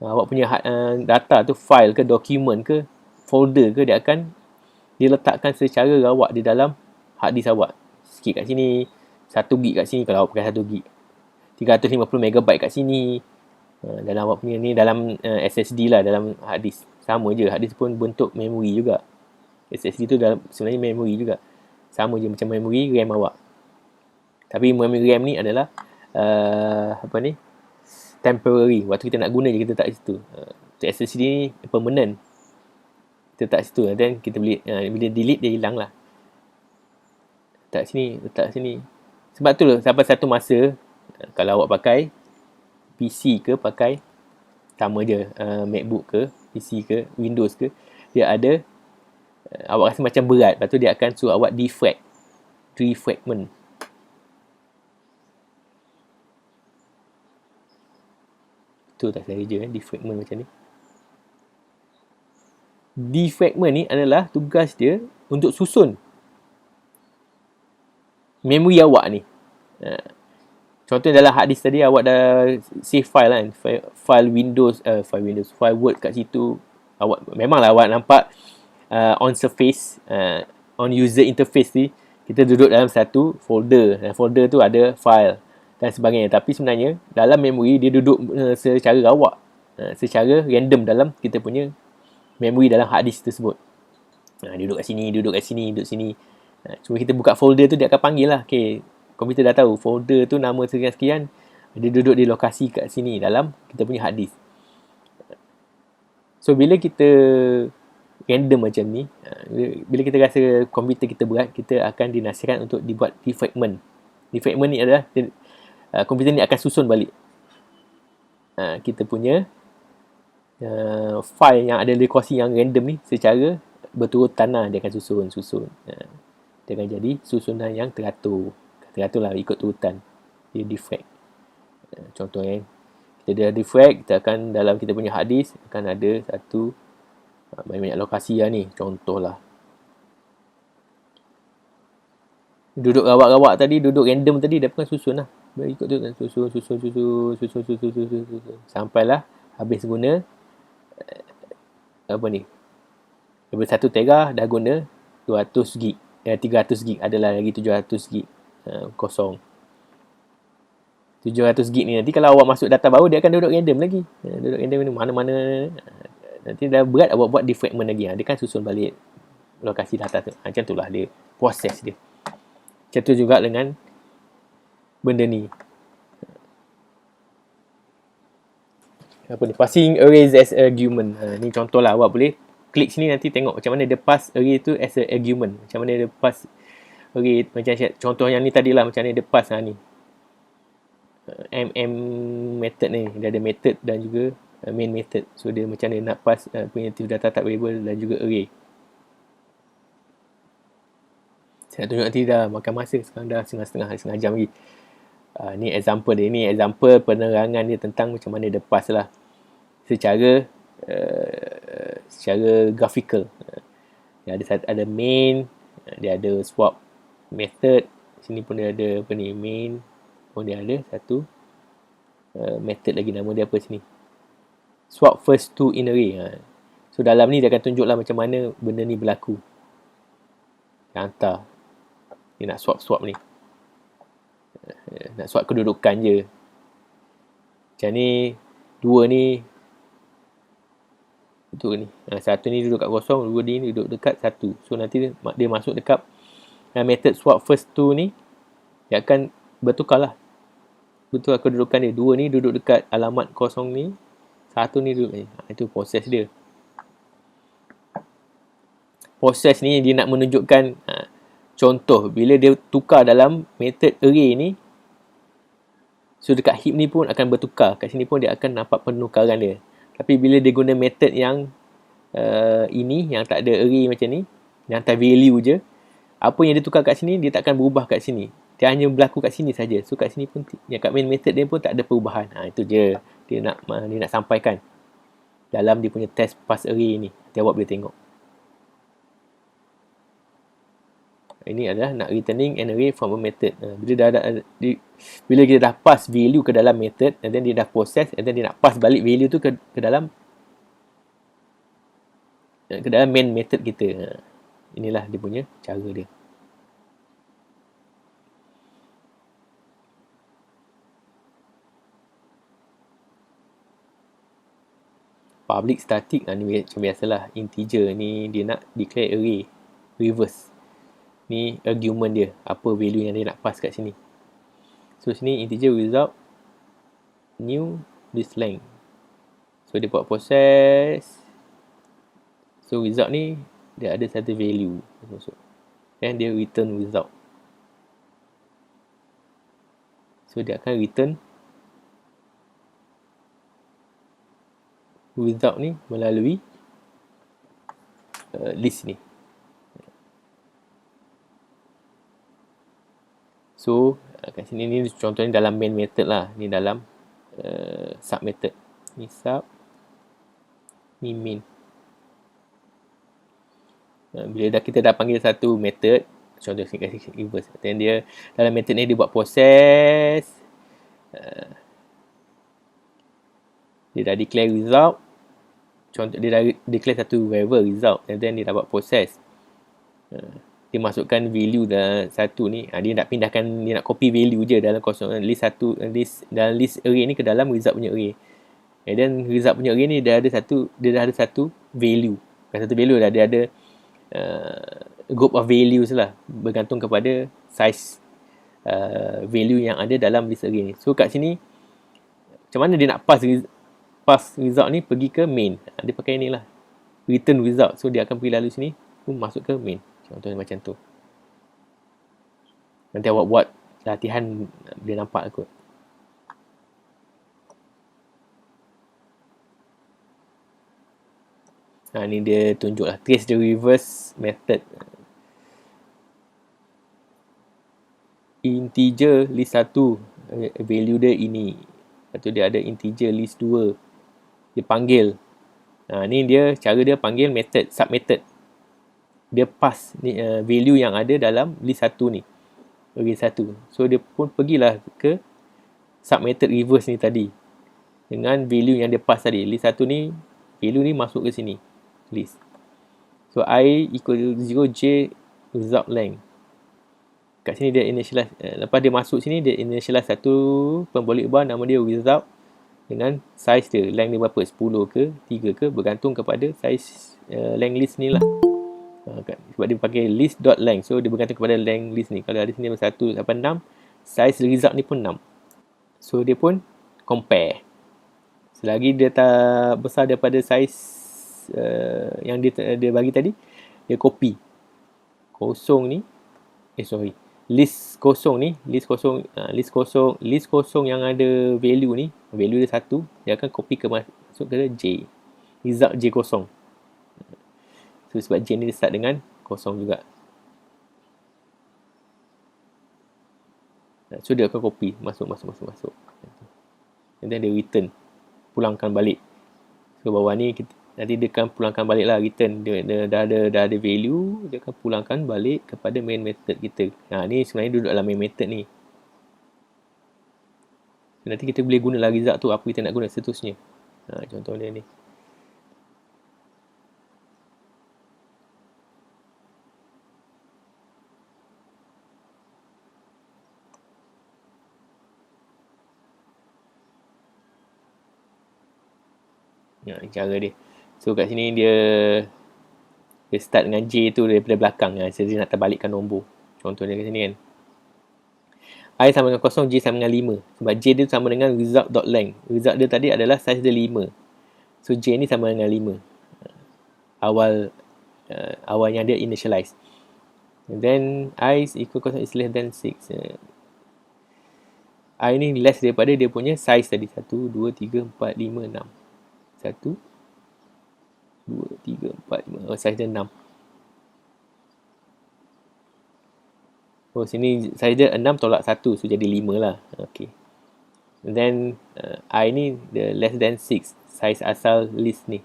awak punya data tu, file ke, dokumen ke, folder ke, dia akan diletakkan secara rawak di dalam hard disk awak. Sikit kat sini, 1 gig kat sini kalau awak pakai 1 gig. 350 megabyte kat sini. Dalam awak punya ni, dalam SSD lah, dalam hard disk. Sama je, hard disk pun bentuk memory juga. SSD tu dalam sebenarnya memory juga. Sama je macam memory RAM awak. Tapi memory RAM ni adalah temporary. Waktu kita nak guna je kita tak situ. SSD ni permanent. Kita tak situ. Dan kita bila delete dia hilang lah. Letak sini. Sebab tu lah, sampai satu masa kalau awak pakai PC ke, pakai sama je MacBook ke, PC ke, Windows ke, dia ada awak rasa macam berat, lepas tu dia akan suruh awak defragment. Tu tak saya je defragment macam ni. Defragment ni adalah tugas dia untuk susun memori awak ni. Contohnya dalam hard disk tadi awak dah save file kan, file Word kat situ. Memanglah awak nampak on surface, on user interface ni, kita duduk dalam satu folder. Dan folder tu ada file dan sebagainya. Tapi sebenarnya dalam memori dia duduk secara rawak, secara random dalam kita punya memori dalam hard disk tersebut. Duduk kat sini, duduk sini. Cuma kita buka folder tu, dia akan panggil lah. Okay, komputer dah tahu folder tu nama sekian-sekian, dia duduk di lokasi kat sini dalam kita punya hard disk. So bila kita random macam ni, bila kita rasa komputer kita berat, kita akan dinasihatkan untuk dibuat defragment. Defragment ni adalah komputer ni akan susun balik kita punya file yang ada lokasi yang random ni secara berturutan lah. Dia akan susun. Dia akan jadi susunan yang teratur lah, ikut turutan. Dia defrag. Contohnya kita dah defrag, kita akan dalam kita punya hard disk akan ada satu banyak lokasi lah ni. Contoh lah, duduk rawak-rawak tadi, duduk random tadi, dia akan susun lah. Ikut tu susun. Sampailah habis guna daripada 1 tera dah guna 200 gig, 300 gig, adalah lagi 700 gig kosong. 700 gig ni nanti kalau awak masuk data baru, dia akan duduk random lagi. Duduk random mana-mana. Nanti dah berat awak buat defragment lagi. Dia kan susun balik lokasi data tu. Macam tu lah dia proses dia. Macam tu juga dengan benda ni. Passing arrays as argument. Ni contoh lah, awak boleh klik sini nanti tengok macam mana dia pass array tu as a argument. Macam mana dia pass array, macam contoh yang ni tadi lah, macam mana dia pass ni. method ni, dia ada method dan juga main method. So dia macam mana nak pass primitive data type variable dan juga array. Saya tunjuk nanti dah makan masa, sekarang dah setengah jam lagi. Ni example dia, ni example penerangan dia tentang macam mana dia pass lah secara graphical. Dia ada main, dia ada swap method, sini pun dia ada main pun dia ada satu method lagi, nama dia apa sini, swap first to in array. So dalam ni dia akan tunjuk lah macam mana benda ni berlaku. Dia hantar, dia nak swap ni. Nak suat kedudukan je. Macam ni, dua ni, itu ni. Satu ni duduk kat kosong, dua ni duduk dekat satu. So nanti dia masuk dekat method swap first two ni, dia akan bertukar lah. Bertukar kedudukan dia. Dua ni duduk dekat alamat kosong ni, satu ni duduk ni. Itu proses dia. Proses ni dia nak menunjukkan contoh bila dia tukar dalam method array ni, so dekat heap ni pun akan bertukar. Kat sini pun dia akan nampak penukaran dia. Tapi bila dia guna method yang ini, yang tak ada array macam ni, yang hantar value je, apa yang dia tukar kat sini, dia tak akan berubah kat sini. Dia hanya berlaku kat sini saja. So kat sini pun, yang kat main method dia pun tak ada perubahan. Itu je dia nak sampaikan dalam dia punya test pass array ni. Nanti awak boleh tengok. Ini adalah nak returning an array from a method. Bila kita dah pass value ke dalam method, and then dia dah process, and then dia nak pass balik value tu ke dalam main method kita. Inilah dia punya cara dia. Public static ni macam biasalah. Integer ni dia nak declare array reverse. Ni argument dia, apa value yang dia nak pass kat sini. So sini integer result new list length. So dia buat proses. So result ni dia ada satu value masuk. Dan dia return result. So dia akan return result ni melalui list ni. So kat sini ni contohnya dalam main method lah. Ni dalam sub method. Ni sub, ni main. Bila kita dah panggil satu method, contoh sini kasi reverse, then dia dalam method ni dia buat proses, dia dah declare result. Contoh dia dah declare satu variable result, and then dia dah buat proses. Dia masukkan value dalam satu ni, dia nak pindahkan, dia nak copy value je dalam kosong list satu, dalam list array ni ke dalam result punya array. And then result punya array ni dia dah ada satu value. Satu value dah dia ada group of values lah, bergantung kepada size value yang ada dalam list array ni. So kat sini macam mana dia nak pass result ni pergi ke main. Dia pakai ni lah, return result. So dia akan pergi lalu sini, masuk ke main. Contohnya macam tu. Nanti awak buat latihan, dia nampak kot. Ni dia tunjuk lah, trace the reverse method. Integer list 1, value dia ini. Lepas tu dia ada integer list 2. Dia panggil. Ni dia, cara dia panggil method, sub method. Dia pass ni, value yang ada dalam list 1 ni. Array 1. So dia pun pergilah ke sub method reverse ni tadi. Dengan value yang dia pass tadi. List 1 ni, value ni masuk ke sini. List. So I equal 0, J result length. Kat sini dia initialize. Lepas dia masuk sini, dia initialize satu pemboleh bar, nama dia result. Dengan size dia. Length dia berapa? 10 ke? 3 ke? Bergantung kepada size length list ni lah. Sebab dia pakai list.length. So dia bergantung kepada length list ni. Kalau ada sini 1 sampai 6, size result ni pun 6. So dia pun compare. Selagi dia tak besar daripada size yang dia bagi tadi, dia copy. List kosong yang ada value ni, value dia 1, dia akan copy masuk ke J. Result J kosong. So sebab J ni dia start dengan kosong juga. So dia akan copy masuk. And then dia return, pulangkan balik. So bawah ni nanti dia akan pulangkan balik lah, return. Dia dah ada value, dia akan pulangkan balik kepada main method kita. Ni sebenarnya duduk dalam main method ni. So, nanti kita boleh guna lah result tu, apa kita nak guna seterusnya. Contoh dia ni. Cara dia. So kat sini dia start dengan J tu daripada belakang. So dia nak terbalikkan nombor. Contohnya kat sini kan. I sama dengan 0, J sama dengan 5. Sebab J dia sama dengan result.length. Result dia tadi adalah size dia 5. So J ni sama dengan 5. Awalnya dia initialize. And then I is equal 0 is less than 6. I ni less daripada dia punya size tadi. 1, 2, 3, 4, 5, 6. 1, 2, 3, 4, 5. Oh, size dia 6. Oh, sini size dia 6 tolak 1. So, jadi 5 lah. Okay. And then, I ni the less than 6. Size asal list ni.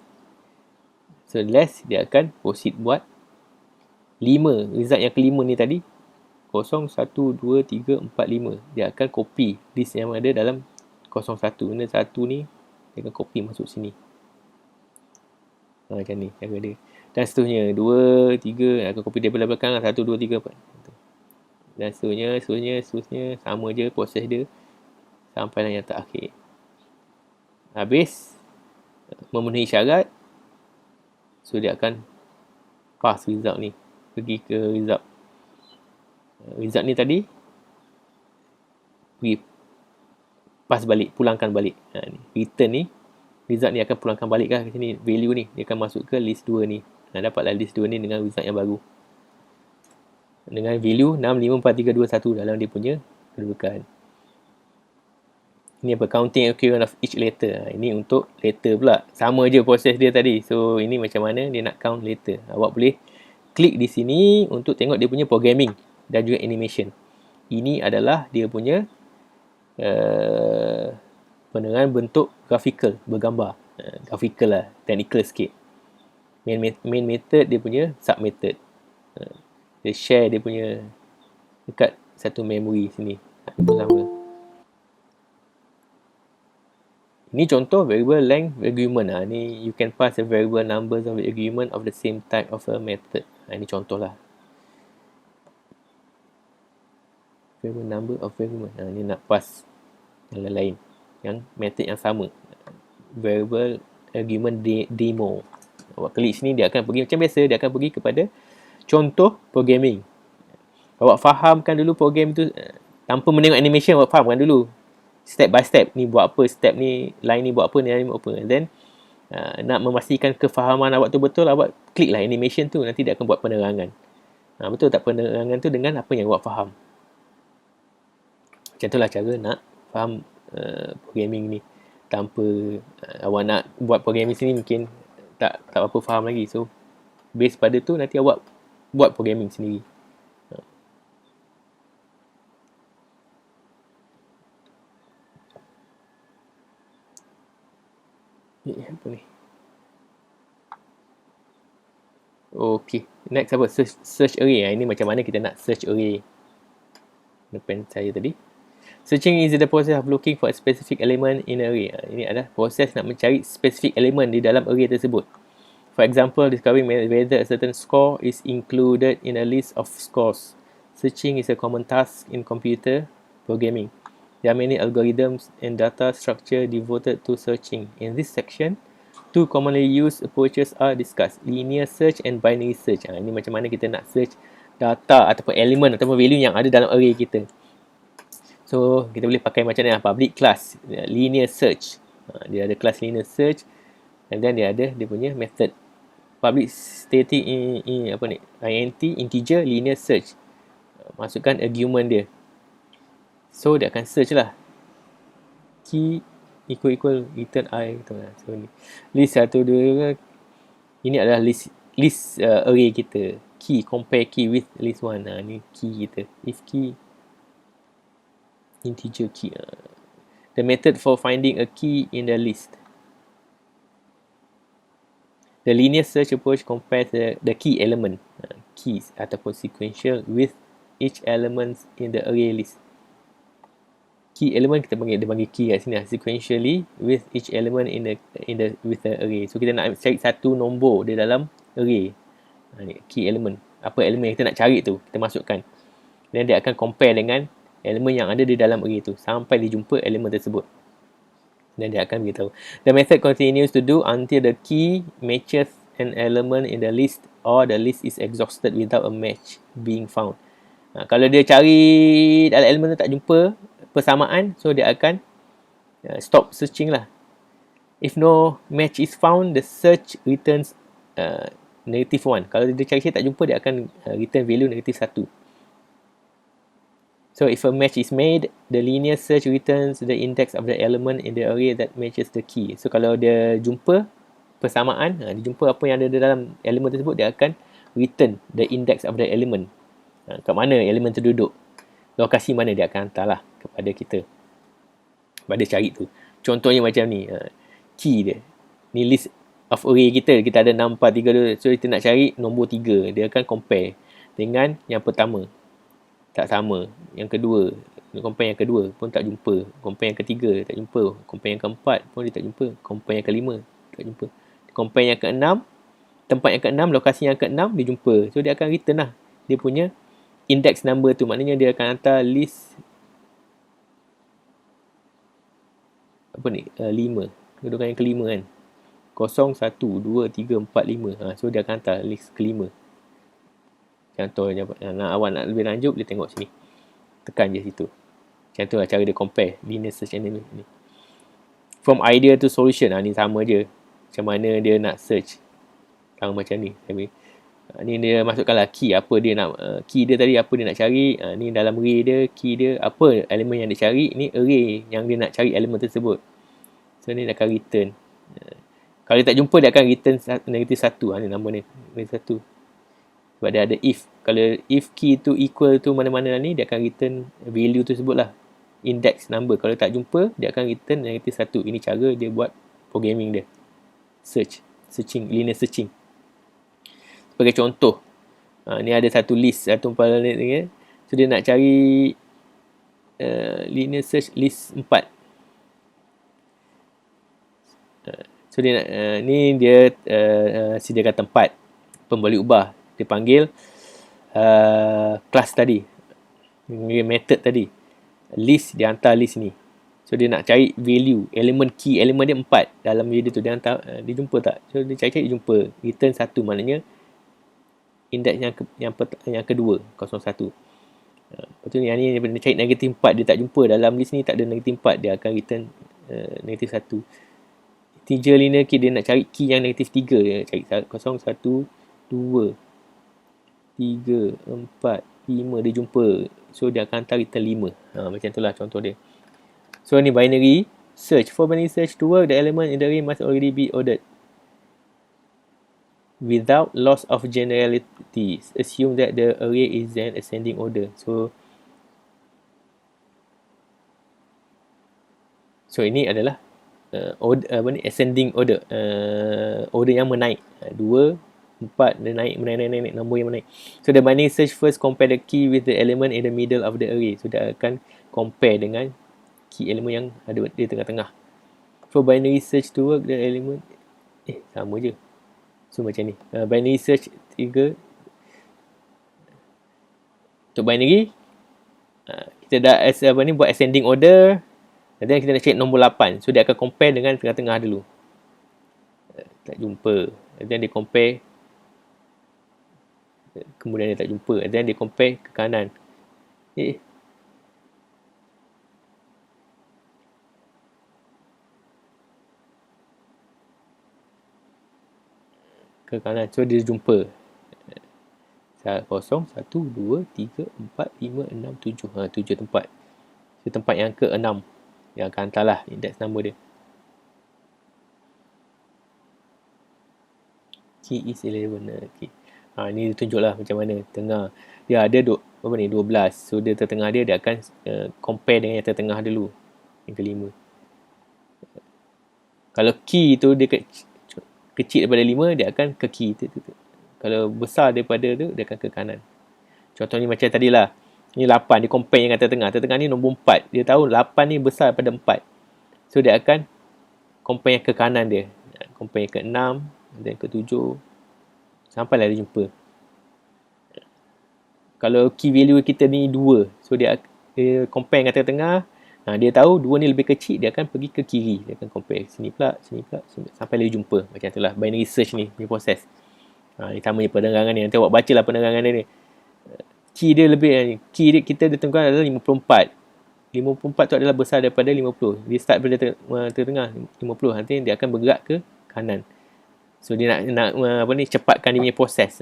So, less dia akan proceed buat 5. Result yang kelima ni tadi. 0, 1, 2, 3, 4, 5. Dia akan copy list yang ada dalam 0, 1. Benda 1 ni, dia akan copy masuk sini. Macam ni cara dia. Dan seterusnya 2, 3 akan copy daripada belakang 1, 2, 3, 4. Dan seterusnya sama je proses dia sampai yang terakhir. Habis memenuhi syarat, so dia akan pass result ni, pergi ke result ni tadi pergi pass balik, pulangkan balik. Ni. Return ni, result ni akan pulangkan balik ke sini, value ni dia akan masuk ke list 2 ni. Dapatlah list 2 ni dengan result yang baru, dengan value 6, 5, 4, 3, 2, 1 dalam dia punya kedudukan. Ini apa? Counting occurrence of each letter. Ini untuk letter pula. Sama je proses dia tadi. So, ini macam mana dia nak count letter. Awak boleh klik di sini untuk tengok dia punya programming dan juga animation. Ini adalah dia punya penerangan bentuk graphical, bergambar. Graphical lah, technical sikit. Main method dia punya sub method. Dia share dia punya dekat satu memory sini. Itu sama. Ini contoh variable length argument. Ni you can pass a variable numbers of the argument of the same type of a method. Ini contoh lah. Variable number of argument. Ni nak pass yang lain. Yang method yang sama. Variable argument demo. Awak klik sini dia akan pergi macam biasa. Dia akan pergi kepada contoh programming. Awak fahamkan dulu program tu tanpa menengok animation. Awak fahamkan dulu. Step by step ni buat apa, step ni, line ni buat apa, ni line ni buat apa. And then nak memastikan kefahaman awak tu betul, awak klik lah animation tu, nanti dia akan buat penerangan. Betul tak penerangan tu dengan apa yang awak faham. Macam tu lah cara nak faham programming ni. Tanpa awak nak buat programming sini mungkin tak apa faham lagi. So base pada tu nanti awak buat programming sendiri. Apa ni? Okay. Next apa? Search array. Ini macam mana kita nak search array. Depan saya tadi. Searching is the process of looking for a specific element in an array. Ini adalah proses nak mencari specific element di dalam array tersebut. For example, discovering whether a certain score is included in a list of scores. Searching is a common task in computer programming. There are many algorithms and data structure devoted to searching. In this section, two commonly used approaches are discussed. Linear search and binary search. Ini macam mana kita nak search data ataupun elemen ataupun value yang ada dalam array kita. So, kita boleh pakai macam ni lah. Public class. Linear search. Dia ada class linear search. And then dia ada dia punya method. Public static int integer linear search. Masukkan argument dia. So, dia akan search lah. Key equal return I. So, list 1, 2. Ini adalah list array kita. Key, compare key with list 1. Ni key kita. If key integer key. The method for finding a key in the list. The linear search approach compares the key element, keys ataupun sequential with each element in the array list. Key element kita panggil key kat sini lah. Sequentially with each element with the array. So kita nak cari satu nombor di dalam array. Key element. Apa elemen yang kita nak cari tu kita masukkan. Dan dia akan compare dengan elemen yang ada di dalam array tu sampai dia jumpa elemen tersebut. Dan dia akan beritahu. The method continues to do until the key matches an element in the list or the list is exhausted without a match being found. Kalau dia cari dalam elemen tu tak jumpa persamaan, so dia akan stop searching lah. If no match is found, the search returns -1. Kalau dia cari tak jumpa, dia akan return value -1. So if a match is made, the linear search returns the index of the element in the array that matches the key. So kalau dia jumpa persamaan, dia jumpa apa yang ada dalam elemen tersebut, dia akan return the index of the element. Kat mana elemen tu duduk, lokasi mana dia akan hantar lah kepada kita pada cari tu. Contohnya macam ni, key dia ni, list of array kita ada 6, 4, 3, 2. So kita nak cari nombor 3, dia akan compare dengan yang pertama, tak sama. Yang kedua, compare yang kedua pun tak jumpa, compare yang ketiga tak jumpa, compare yang keempat pun dia tak jumpa, compare yang kelima tak jumpa, compare yang keenam, tempat yang keenam, lokasi yang keenam dia jumpa. So dia akan return lah dia punya index number tu. Maknanya dia akan hantar list apa ni, 5, kedudukan yang kelima kan, 0, 1, 2, 3, 4, 5. So dia akan hantar list kelima. Contohnya, awak nak lebih lanjut, boleh tengok sini, tekan je situ. Macam tu lah cara dia compare linear search element ni. From idea to solution, ni sama je macam mana dia nak search, sama macam ni. Ni dia masukkanlah key, apa dia nak, key dia tadi apa dia nak cari. Ni dalam array dia, key dia apa elemen yang dia cari, ni array yang dia nak cari elemen tersebut. So ni dia akan return. Kalau dia tak jumpa, dia akan return -1. Ni nama ni -1. Sebab dia ada if. Kalau if key tu equal to mana-mana ni, dia akan return value tersebut lah, index number. Kalau tak jumpa, dia akan return -1. Ini cara dia buat programming dia, searching, linear searching. Sebagai contoh, ni ada satu list, satu umpamanan ni. So dia nak cari linear search list 4. So dia nak, ni dia sediakan tempat, boleh ubah. Dia panggil class tadi, method tadi, list, dia hantar list ni. So dia nak cari value, elemen key, elemen dia 4 dalam video tu, dia hantar, dia jumpa tak? So dia cari jumpa, return 1, maknanya index yang kedua, 01. Lepas tu ni dia cari negatif 4, dia tak jumpa dalam list ni, tak ada negatif 4, dia akan return negatif 1. Integer linear key, dia nak cari key yang negatif 3, dia cari 0, 1, 2, 3, 4, 5, dia jumpa. So dia akan hantar return 5. Macam itulah contoh dia. So ni binary search. For binary search to work, the element in the array must already be ordered without loss of generalities. Assume that the array is in ascending order. So ini adalah ascending order, order yang menaik. 2, 4, dia naik, nombor yang menaik. So the binary search first compare the key with the element in the middle of the array. So dia akan compare dengan key element yang ada di tengah-tengah. For binary search to work, the element sama je. So macam ni, binary search 3. Untuk binary, kita dah buat ascending order, dan kita nak check nombor 8. So dia akan compare dengan tengah-tengah dulu, tak jumpa, dan dia compare, kemudian dia tak jumpa, dan dia compare ke kanan. Ke kanan, so dia jumpa 0, 1, 2, 3, 4, 5, 6, 7. 7 tempat. So tempat yang ke-6 yang akan hantarlah index number dia. Key is 11. Okay. Ni dia tunjuklah macam mana tengah. Dia ada 12. So dia tertengah dia akan compare dengan yang tertengah dulu, yang kelima. Kalau key tu dia kecil daripada 5, dia akan ke key tu. Kalau besar daripada tu, dia akan ke kanan. Contohnya macam tadilah, ni 8, dia compare dengan tertengah. Tertengah ni nombor 4. Dia tahu 8 ni besar daripada 4. So dia akan compare yang ke kanan dia. Compare yang ke 6, dan ke 7, sampailah dia jumpa. Kalau key value kita ni 2, so dia compare dengan tengah-tengah, Dia tahu dua ni lebih kecil, dia akan pergi ke kiri. Dia akan compare sini pula, sampai dia jumpa. Macam itulah binary search ni, ni proses. Ni sama je penerangan ni. Nanti awak baca lah penerangan dia ni. Key dia lebih, key dia kita ditentukan adalah 54. 54 tu adalah besar daripada 50. Dia start pada tengah 50. Nanti dia akan bergerak ke kanan. So dia nak cepatkan dia punya proses.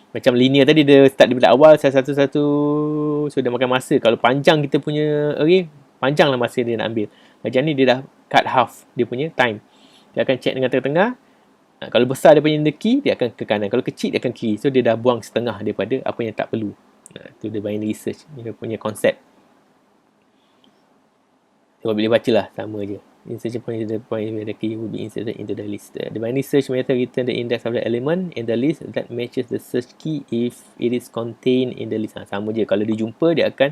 Macam linear tadi, dia start daripada awal satu-satu. So dia makan masa. Kalau panjang kita punya array, panjanglah masa dia nak ambil. Macam ni dia dah cut half dia punya time. Dia akan check dengan tengah-tengah. Kalau besar dia punya key, dia akan ke kanan. Kalau kecil, dia akan kiri. So dia dah buang setengah daripada apa yang tak perlu. Itu dia binary search. Dia punya konsep. Awak boleh baca lah, sama je. Insertion point is the point where the key will be inserted into the list. The binary search method return the index of the element in the list that matches the search key if it is contained in the list. Sama je. Kalau dia jumpa, dia akan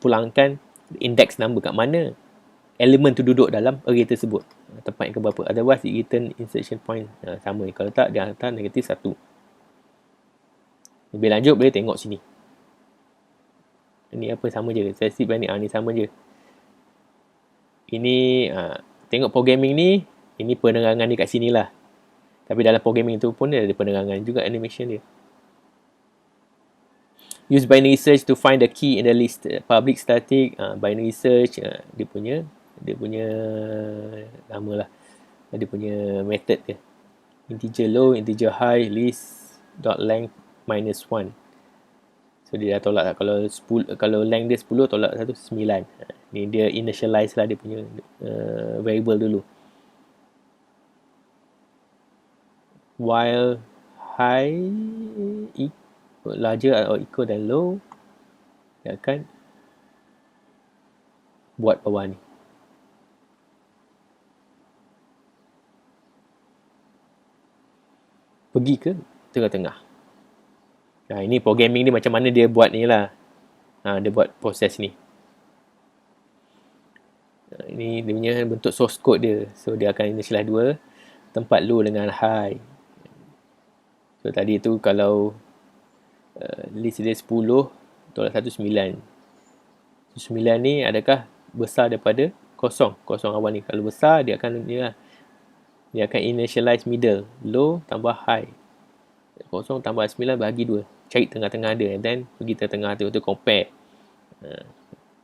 pulangkan index number kat mana elemen tu duduk dalam array tersebut. Tempat yang keberapa. Otherwise, it return insertion point. Sama je. Kalau tak, dia hantar negatif 1. Lebih lanjut, boleh tengok sini. Ini apa, sama je. Saya sip ni, ni sama je. Ini tengok programming ni, ini penerangan dia kat sini lah. Tapi dalam programming tu pun dia ada penerangan juga, animation dia. Use binary search to find the key in the list. Public static binary search, dia punya nama lah. Dia punya method dia. Integer low, integer high, list dot length -1. So dia dah tolak lah. Kalau length dia 10, tolak 1, 9. Ni dia initialize lah dia punya variable dulu. While high larger or equal than low, dia akan buat bawah ni. Pergi ke tengah-tengah. Ini programming ni macam mana dia buat ni lah. Dia buat proses ni. Ini dia punya bentuk source code dia. So dia akan initialize 2. Tempat low dengan high. So tadi tu kalau list dia 10, tolak 1, 9. So 9 ni adakah besar daripada kosong awal ni. Kalau besar, dia akan initialize middle. Low tambah high. 0 tambah 9 bahagi 2. Cari tengah-tengah dia. And then pergi tengah tu compare.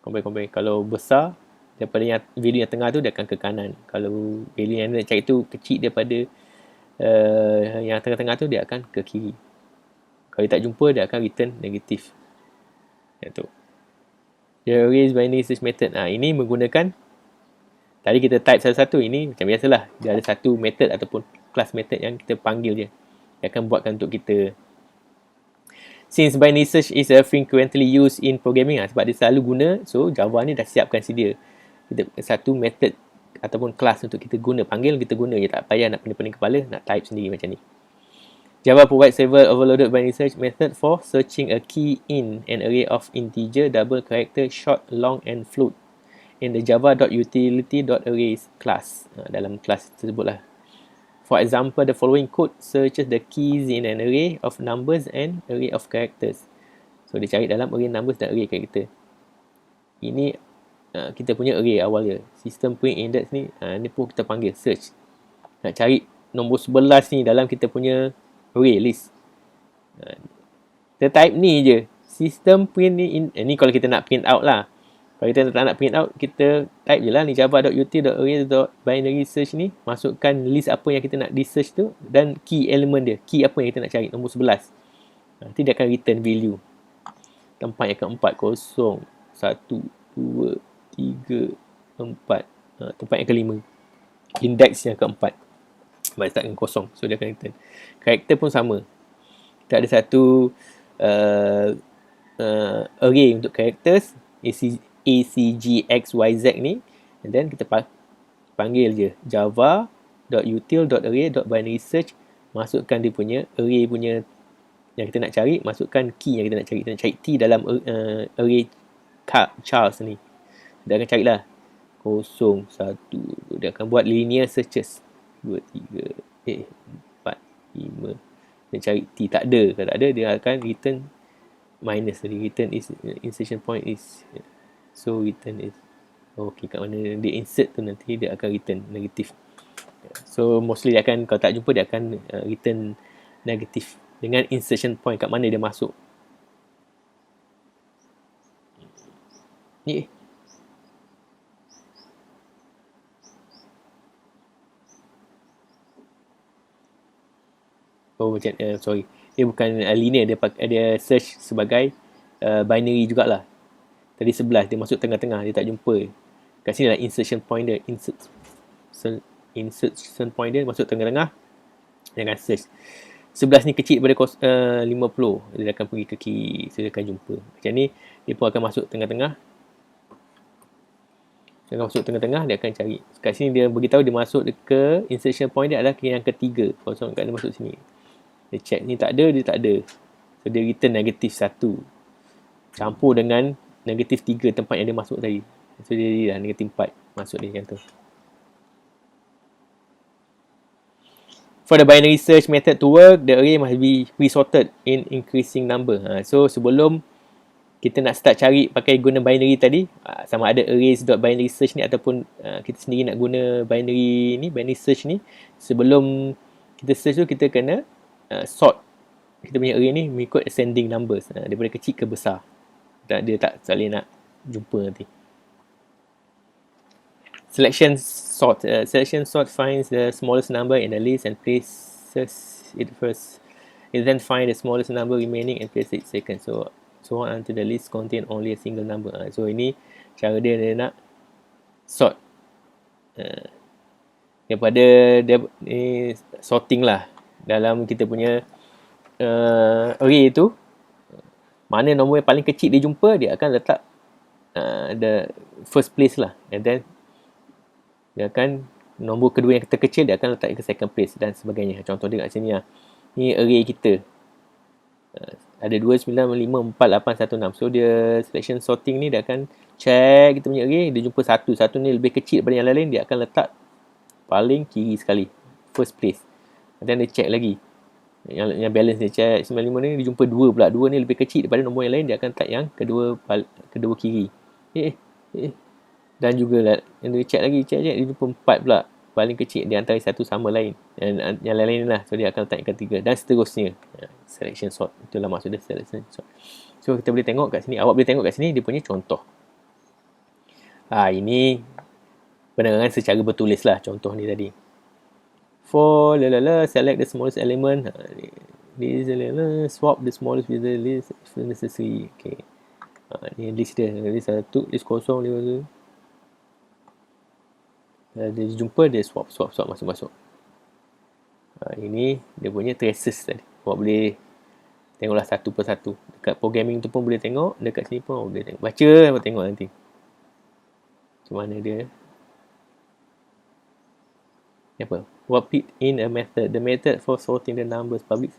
Compare. Kalau besar daripada yang value yang tengah tu, dia akan ke kanan. Kalau value yang nak cari tu kecil daripada yang tengah-tengah tu, dia akan ke kiri. Kalau dia tak jumpa, dia akan return negatif. Itu. The arrays binary search method. Ini menggunakan, tadi kita type satu-satu. Ini macam biasalah. Dia ada satu method ataupun class method yang kita panggil je. Dia akan buatkan untuk kita. Since binary search is frequently used in programming, sebab dia selalu guna, so Java ni dah siapkan sedia satu method ataupun kelas untuk kita guna. Panggil, kita guna je. Tak payah nak pening-pening kepala, nak type sendiri macam ni. Java provides several overloaded binary search method for searching a key in an array of integer, double character, short, long, and float in the java.utility.arrays class. Dalam kelas tersebut lah. For example, the following code searches the keys in an array of numbers and array of characters. So, dia cari dalam array numbers dan array character. Ini kita punya array awal dia. System print index ni, ni pun kita panggil search. Nak cari nombor 11 ni dalam kita punya array list. Kita type ni je. System print ni, ni kalau kita nak print out lah. Kalau kita tak nak print out, kita type je lah ni java.util.array.binary search ni. Masukkan list apa yang kita nak di search tu dan key element dia. Key apa yang kita nak cari, nombor 11. Nanti dia akan return value. Tempat yang keempat, 0, 1, 2, 3, 4. Tempat yang kelima. Index yang keempat. Sebab start dengan 0. So dia akan return. Karakter pun sama. Kita ada satu array untuk characters. ACGXYZ ni, and then kita panggil je java.util.array.binary search, masukkan dia punya array punya yang kita nak cari, masukkan key yang kita nak cari. Kita nak cari T dalam array Charles ni. Dia akan carilah 0, 1, dia akan buat linear searches 2, 3, 4, 5. Dia cari T, tak ada. Kalau tak ada, dia akan return minus tadi. Return is insertion point is, so return is Okey, kat mana dia insert tu nanti dia akan return negatif. So mostly dia akan, kalau tak jumpa dia akan return negatif dengan insertion point kat mana dia masuk. Ni oh macam sorry, dia bukan linear, dia search sebagai binary jugalah. Tadi 11 dia masuk tengah-tengah, dia tak jumpa. Kat sini adalah insertion point dia, insertion point dia masuk tengah-tengah, dia akan search. 11 ni kecil daripada 50, dia akan pergi ke kiri, so dia akan jumpa. Macam ni dia pun akan masuk tengah-tengah. Dia akan masuk tengah-tengah, dia akan cari. Kat sini dia beritahu dia masuk ke insertion point dia adalah yang ketiga. Kosong kat dia masuk sini. Dia check ni tak ada, dia tak ada. So dia return negatif 1. Campur dengan negatif 3 tempat yang dia masuk tadi. So dia dah negatif 4 masuk dia macam tu. For the binary search method to work, the array must be resorted in increasing number. So sebelum kita nak start cari pakai guna binary tadi, sama ada arrays.binary search ni ataupun kita sendiri nak guna binary search ni, sebelum kita search tu kita kena sort kita punya array ni mengikut ascending numbers, daripada kecil ke besar. Dia tak saling nak jumpa nanti. Selection sort finds the smallest number in the list and places it first. It then finds the smallest number remaining and places it second. So on until the list contain only a single number. So ini cara dia nak sort. Daripada dia ni sorting lah dalam kita punya array tu. Mana nombor yang paling kecil dia jumpa, dia akan letak the first place lah, and then dia akan nombor kedua yang terkecil dia akan letak ke second place dan sebagainya. Contoh dia kat sini lah. Ni array kita. Ada 2, 9, 5, 4, 8, 1, 6. So dia selection sorting ni dia akan check kita punya array, dia jumpa satu. Satu ni lebih kecil daripada yang lain, dia akan letak paling kiri sekali, first place. Dan dia check lagi. Yang balance dia check 95 ni, dia jumpa 2 pula. 2 ni lebih kecil daripada nombor yang lain, dia akan letak yang kedua kiri. Dan juga lah, dia check lagi, check dia jumpa 4 pula, paling kecil di antara satu sama lain, dan yang lain-lain lah. So dia akan letak yang ketiga dan seterusnya. Selection sort, itulah maksud dia selection sort. So kita boleh tengok kat sini, awak boleh tengok kat sini dia punya contoh. Ini penerangan secara bertulis lah contoh ni tadi. For select the smallest element, swap the smallest with the least if necessary. Okay. Ni list dia, list 1, list kosong, list dia jumpa, dia swap masuk. Ini dia punya traces tadi. Awak boleh tengoklah satu persatu. Dekat programming tu pun boleh tengok, dekat sini pun awak boleh tengok. Baca, awak tengok nanti macam mana dia. Apa? What fit in a method. The method for sorting the numbers public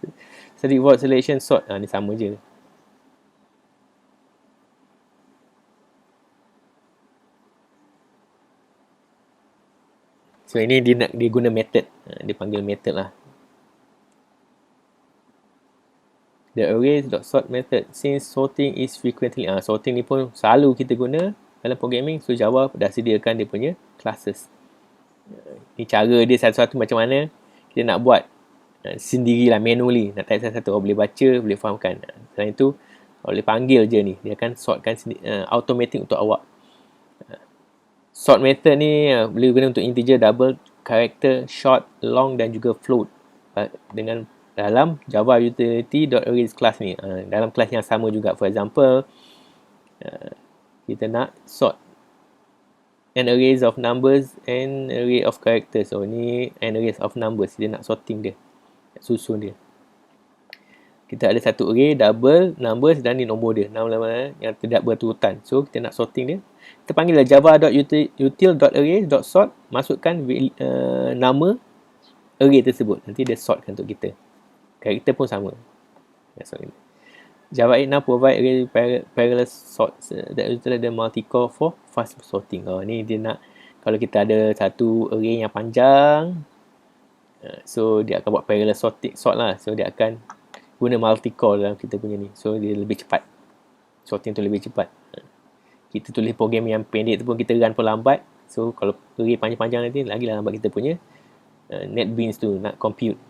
static void selection sort. Ni sama je. So ini dia guna method. Dia panggil method lah. The arrays.sort method. Since sorting is frequently, sorting ni pun selalu kita guna dalam programming. So Java dah sediakan dia punya classes. Ni cara dia satu-satu macam mana kita nak buat sendirilah, manually. Nak type satu-satu, awak boleh baca, boleh fahamkan. Selain itu, awak boleh panggil je ni. Dia akan sortkan automatic untuk awak. Sort method ni boleh guna untuk integer, double, character, short, long dan juga float. Dengan dalam Java utility.arrays class ni. Dalam kelas yang sama juga. For example, kita nak sort an arrays of numbers and array of characters. So ni an arrays of numbers. Dia nak sorting dia, susun dia. Kita ada satu array double numbers dan ni nombor dia, nama-nama yang tidak berurutan. So kita nak sorting dia, kita panggil java.util.arrays.sort, masukkan nama array tersebut, nanti dia sortkan untuk kita. Karakter pun sama. Java 8 now provide array parallel sort that usually the multi-core for fast sorting. Ni dia nak, kalau kita ada satu array yang panjang, so dia akan buat parallel sort lah. So dia akan guna multi-core dalam kita punya ni. So dia lebih cepat. Sorting tu lebih cepat. Kita tulis program yang pendek tu pun kita run pun lambat. So kalau query panjang-panjang nanti lagi lambat kita punya NetBeans tu nak compute.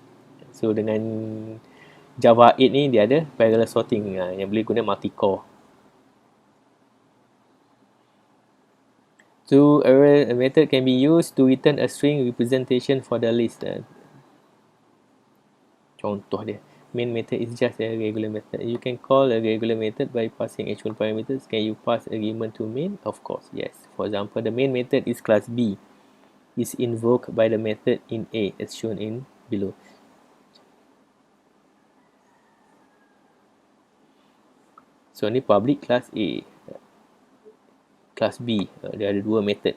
So dengan Java 8 ni dia ada parallel sorting yang boleh guna multi-core. So a method can be used to return a string representation for the list. Contoh dia, main method is just a regular method. You can call a regular method by passing actual parameters. Can you pass argument to main? Of course, yes. For example, the main method is class B. Is invoked by the method in A as shown in below. So ni public class A, class B, dia ada dua method.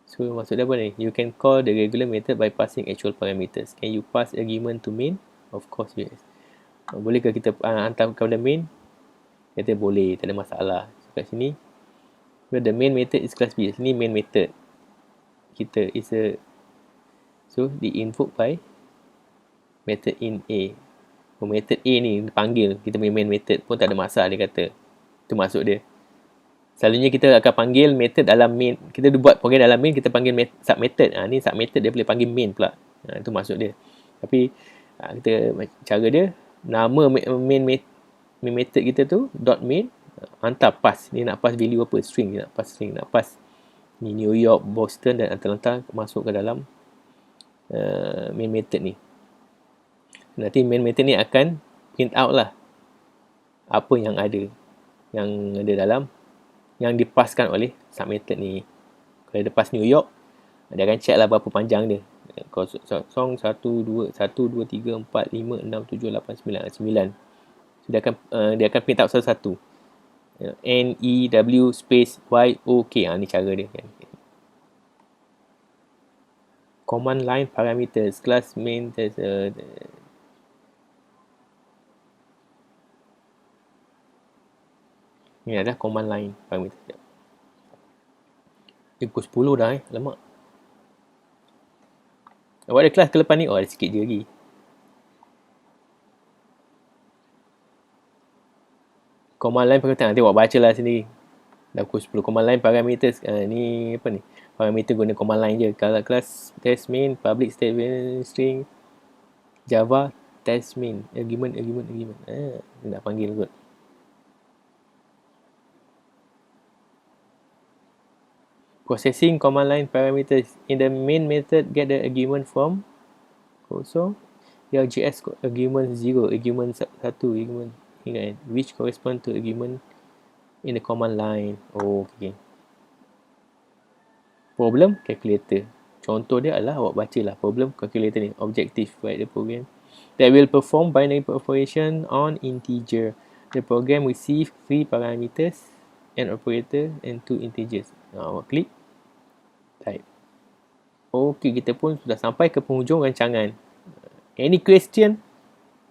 So maksud dia apa ni? You can call the regular method by passing actual parameters. Can you pass argument to main? Of course, yes. Bolehkah kita hantar kepada main? Kata boleh, tak ada masalah. So, kat sini, the main method is class B. Sini main method kita is a, so di invoke by method in A. Method A ni panggil kita punya main method pun tak ada masalah, dia kata. Itu maksud dia. Selalunya kita akan panggil method dalam main. Kita buat program dalam main, kita panggil sub method. Ni sub method dia boleh panggil main pula. Itu maksud dia. Tapi kita cara dia, nama main method kita tu dot main, hantar pass. Ni nak pass value apa? String. Dia nak pass string, nak pass ni New York, Boston dan Atlanta masuk ke dalam main method ni. Nanti main method ni akan print out lah apa yang ada dalam yang dipaskan oleh sub method ni. Kalau dia pass New York, dia akan check lah berapa panjang dia. Kosong 1 2 1 2 3 4 5 6 7 8 9. So dia akan print out satu-satu. N E W space Y O K. Ni cara dia kan. Command line parameters, class main test. Ni adalah command line parameter. Pukul 10 dah Alamak. Awak ada kelas ke lepas ni? Oh, ada sikit je lagi. Command line parameter. Nanti awak baca lah sendiri. Dah pukul 10. Command line parameters. Ni apa ni? Parameter guna command line je. Kalau kelas test main, public statement string, Java, test main, argument. Nak panggil kot. Processing command line parameters. In the main method, get the argument from kosong. JS argument 0, argument 1, argument which correspond to argument in the command line. Oh, okay. Problem calculator. Contoh dia adalah awak bacalah problem calculator ni. Objective, write the program that will perform binary operation on integer. The program receive 3 parameters, an operator and 2 integers. Awak klik type. Okey, kita pun sudah sampai ke penghujung rancangan. Any question?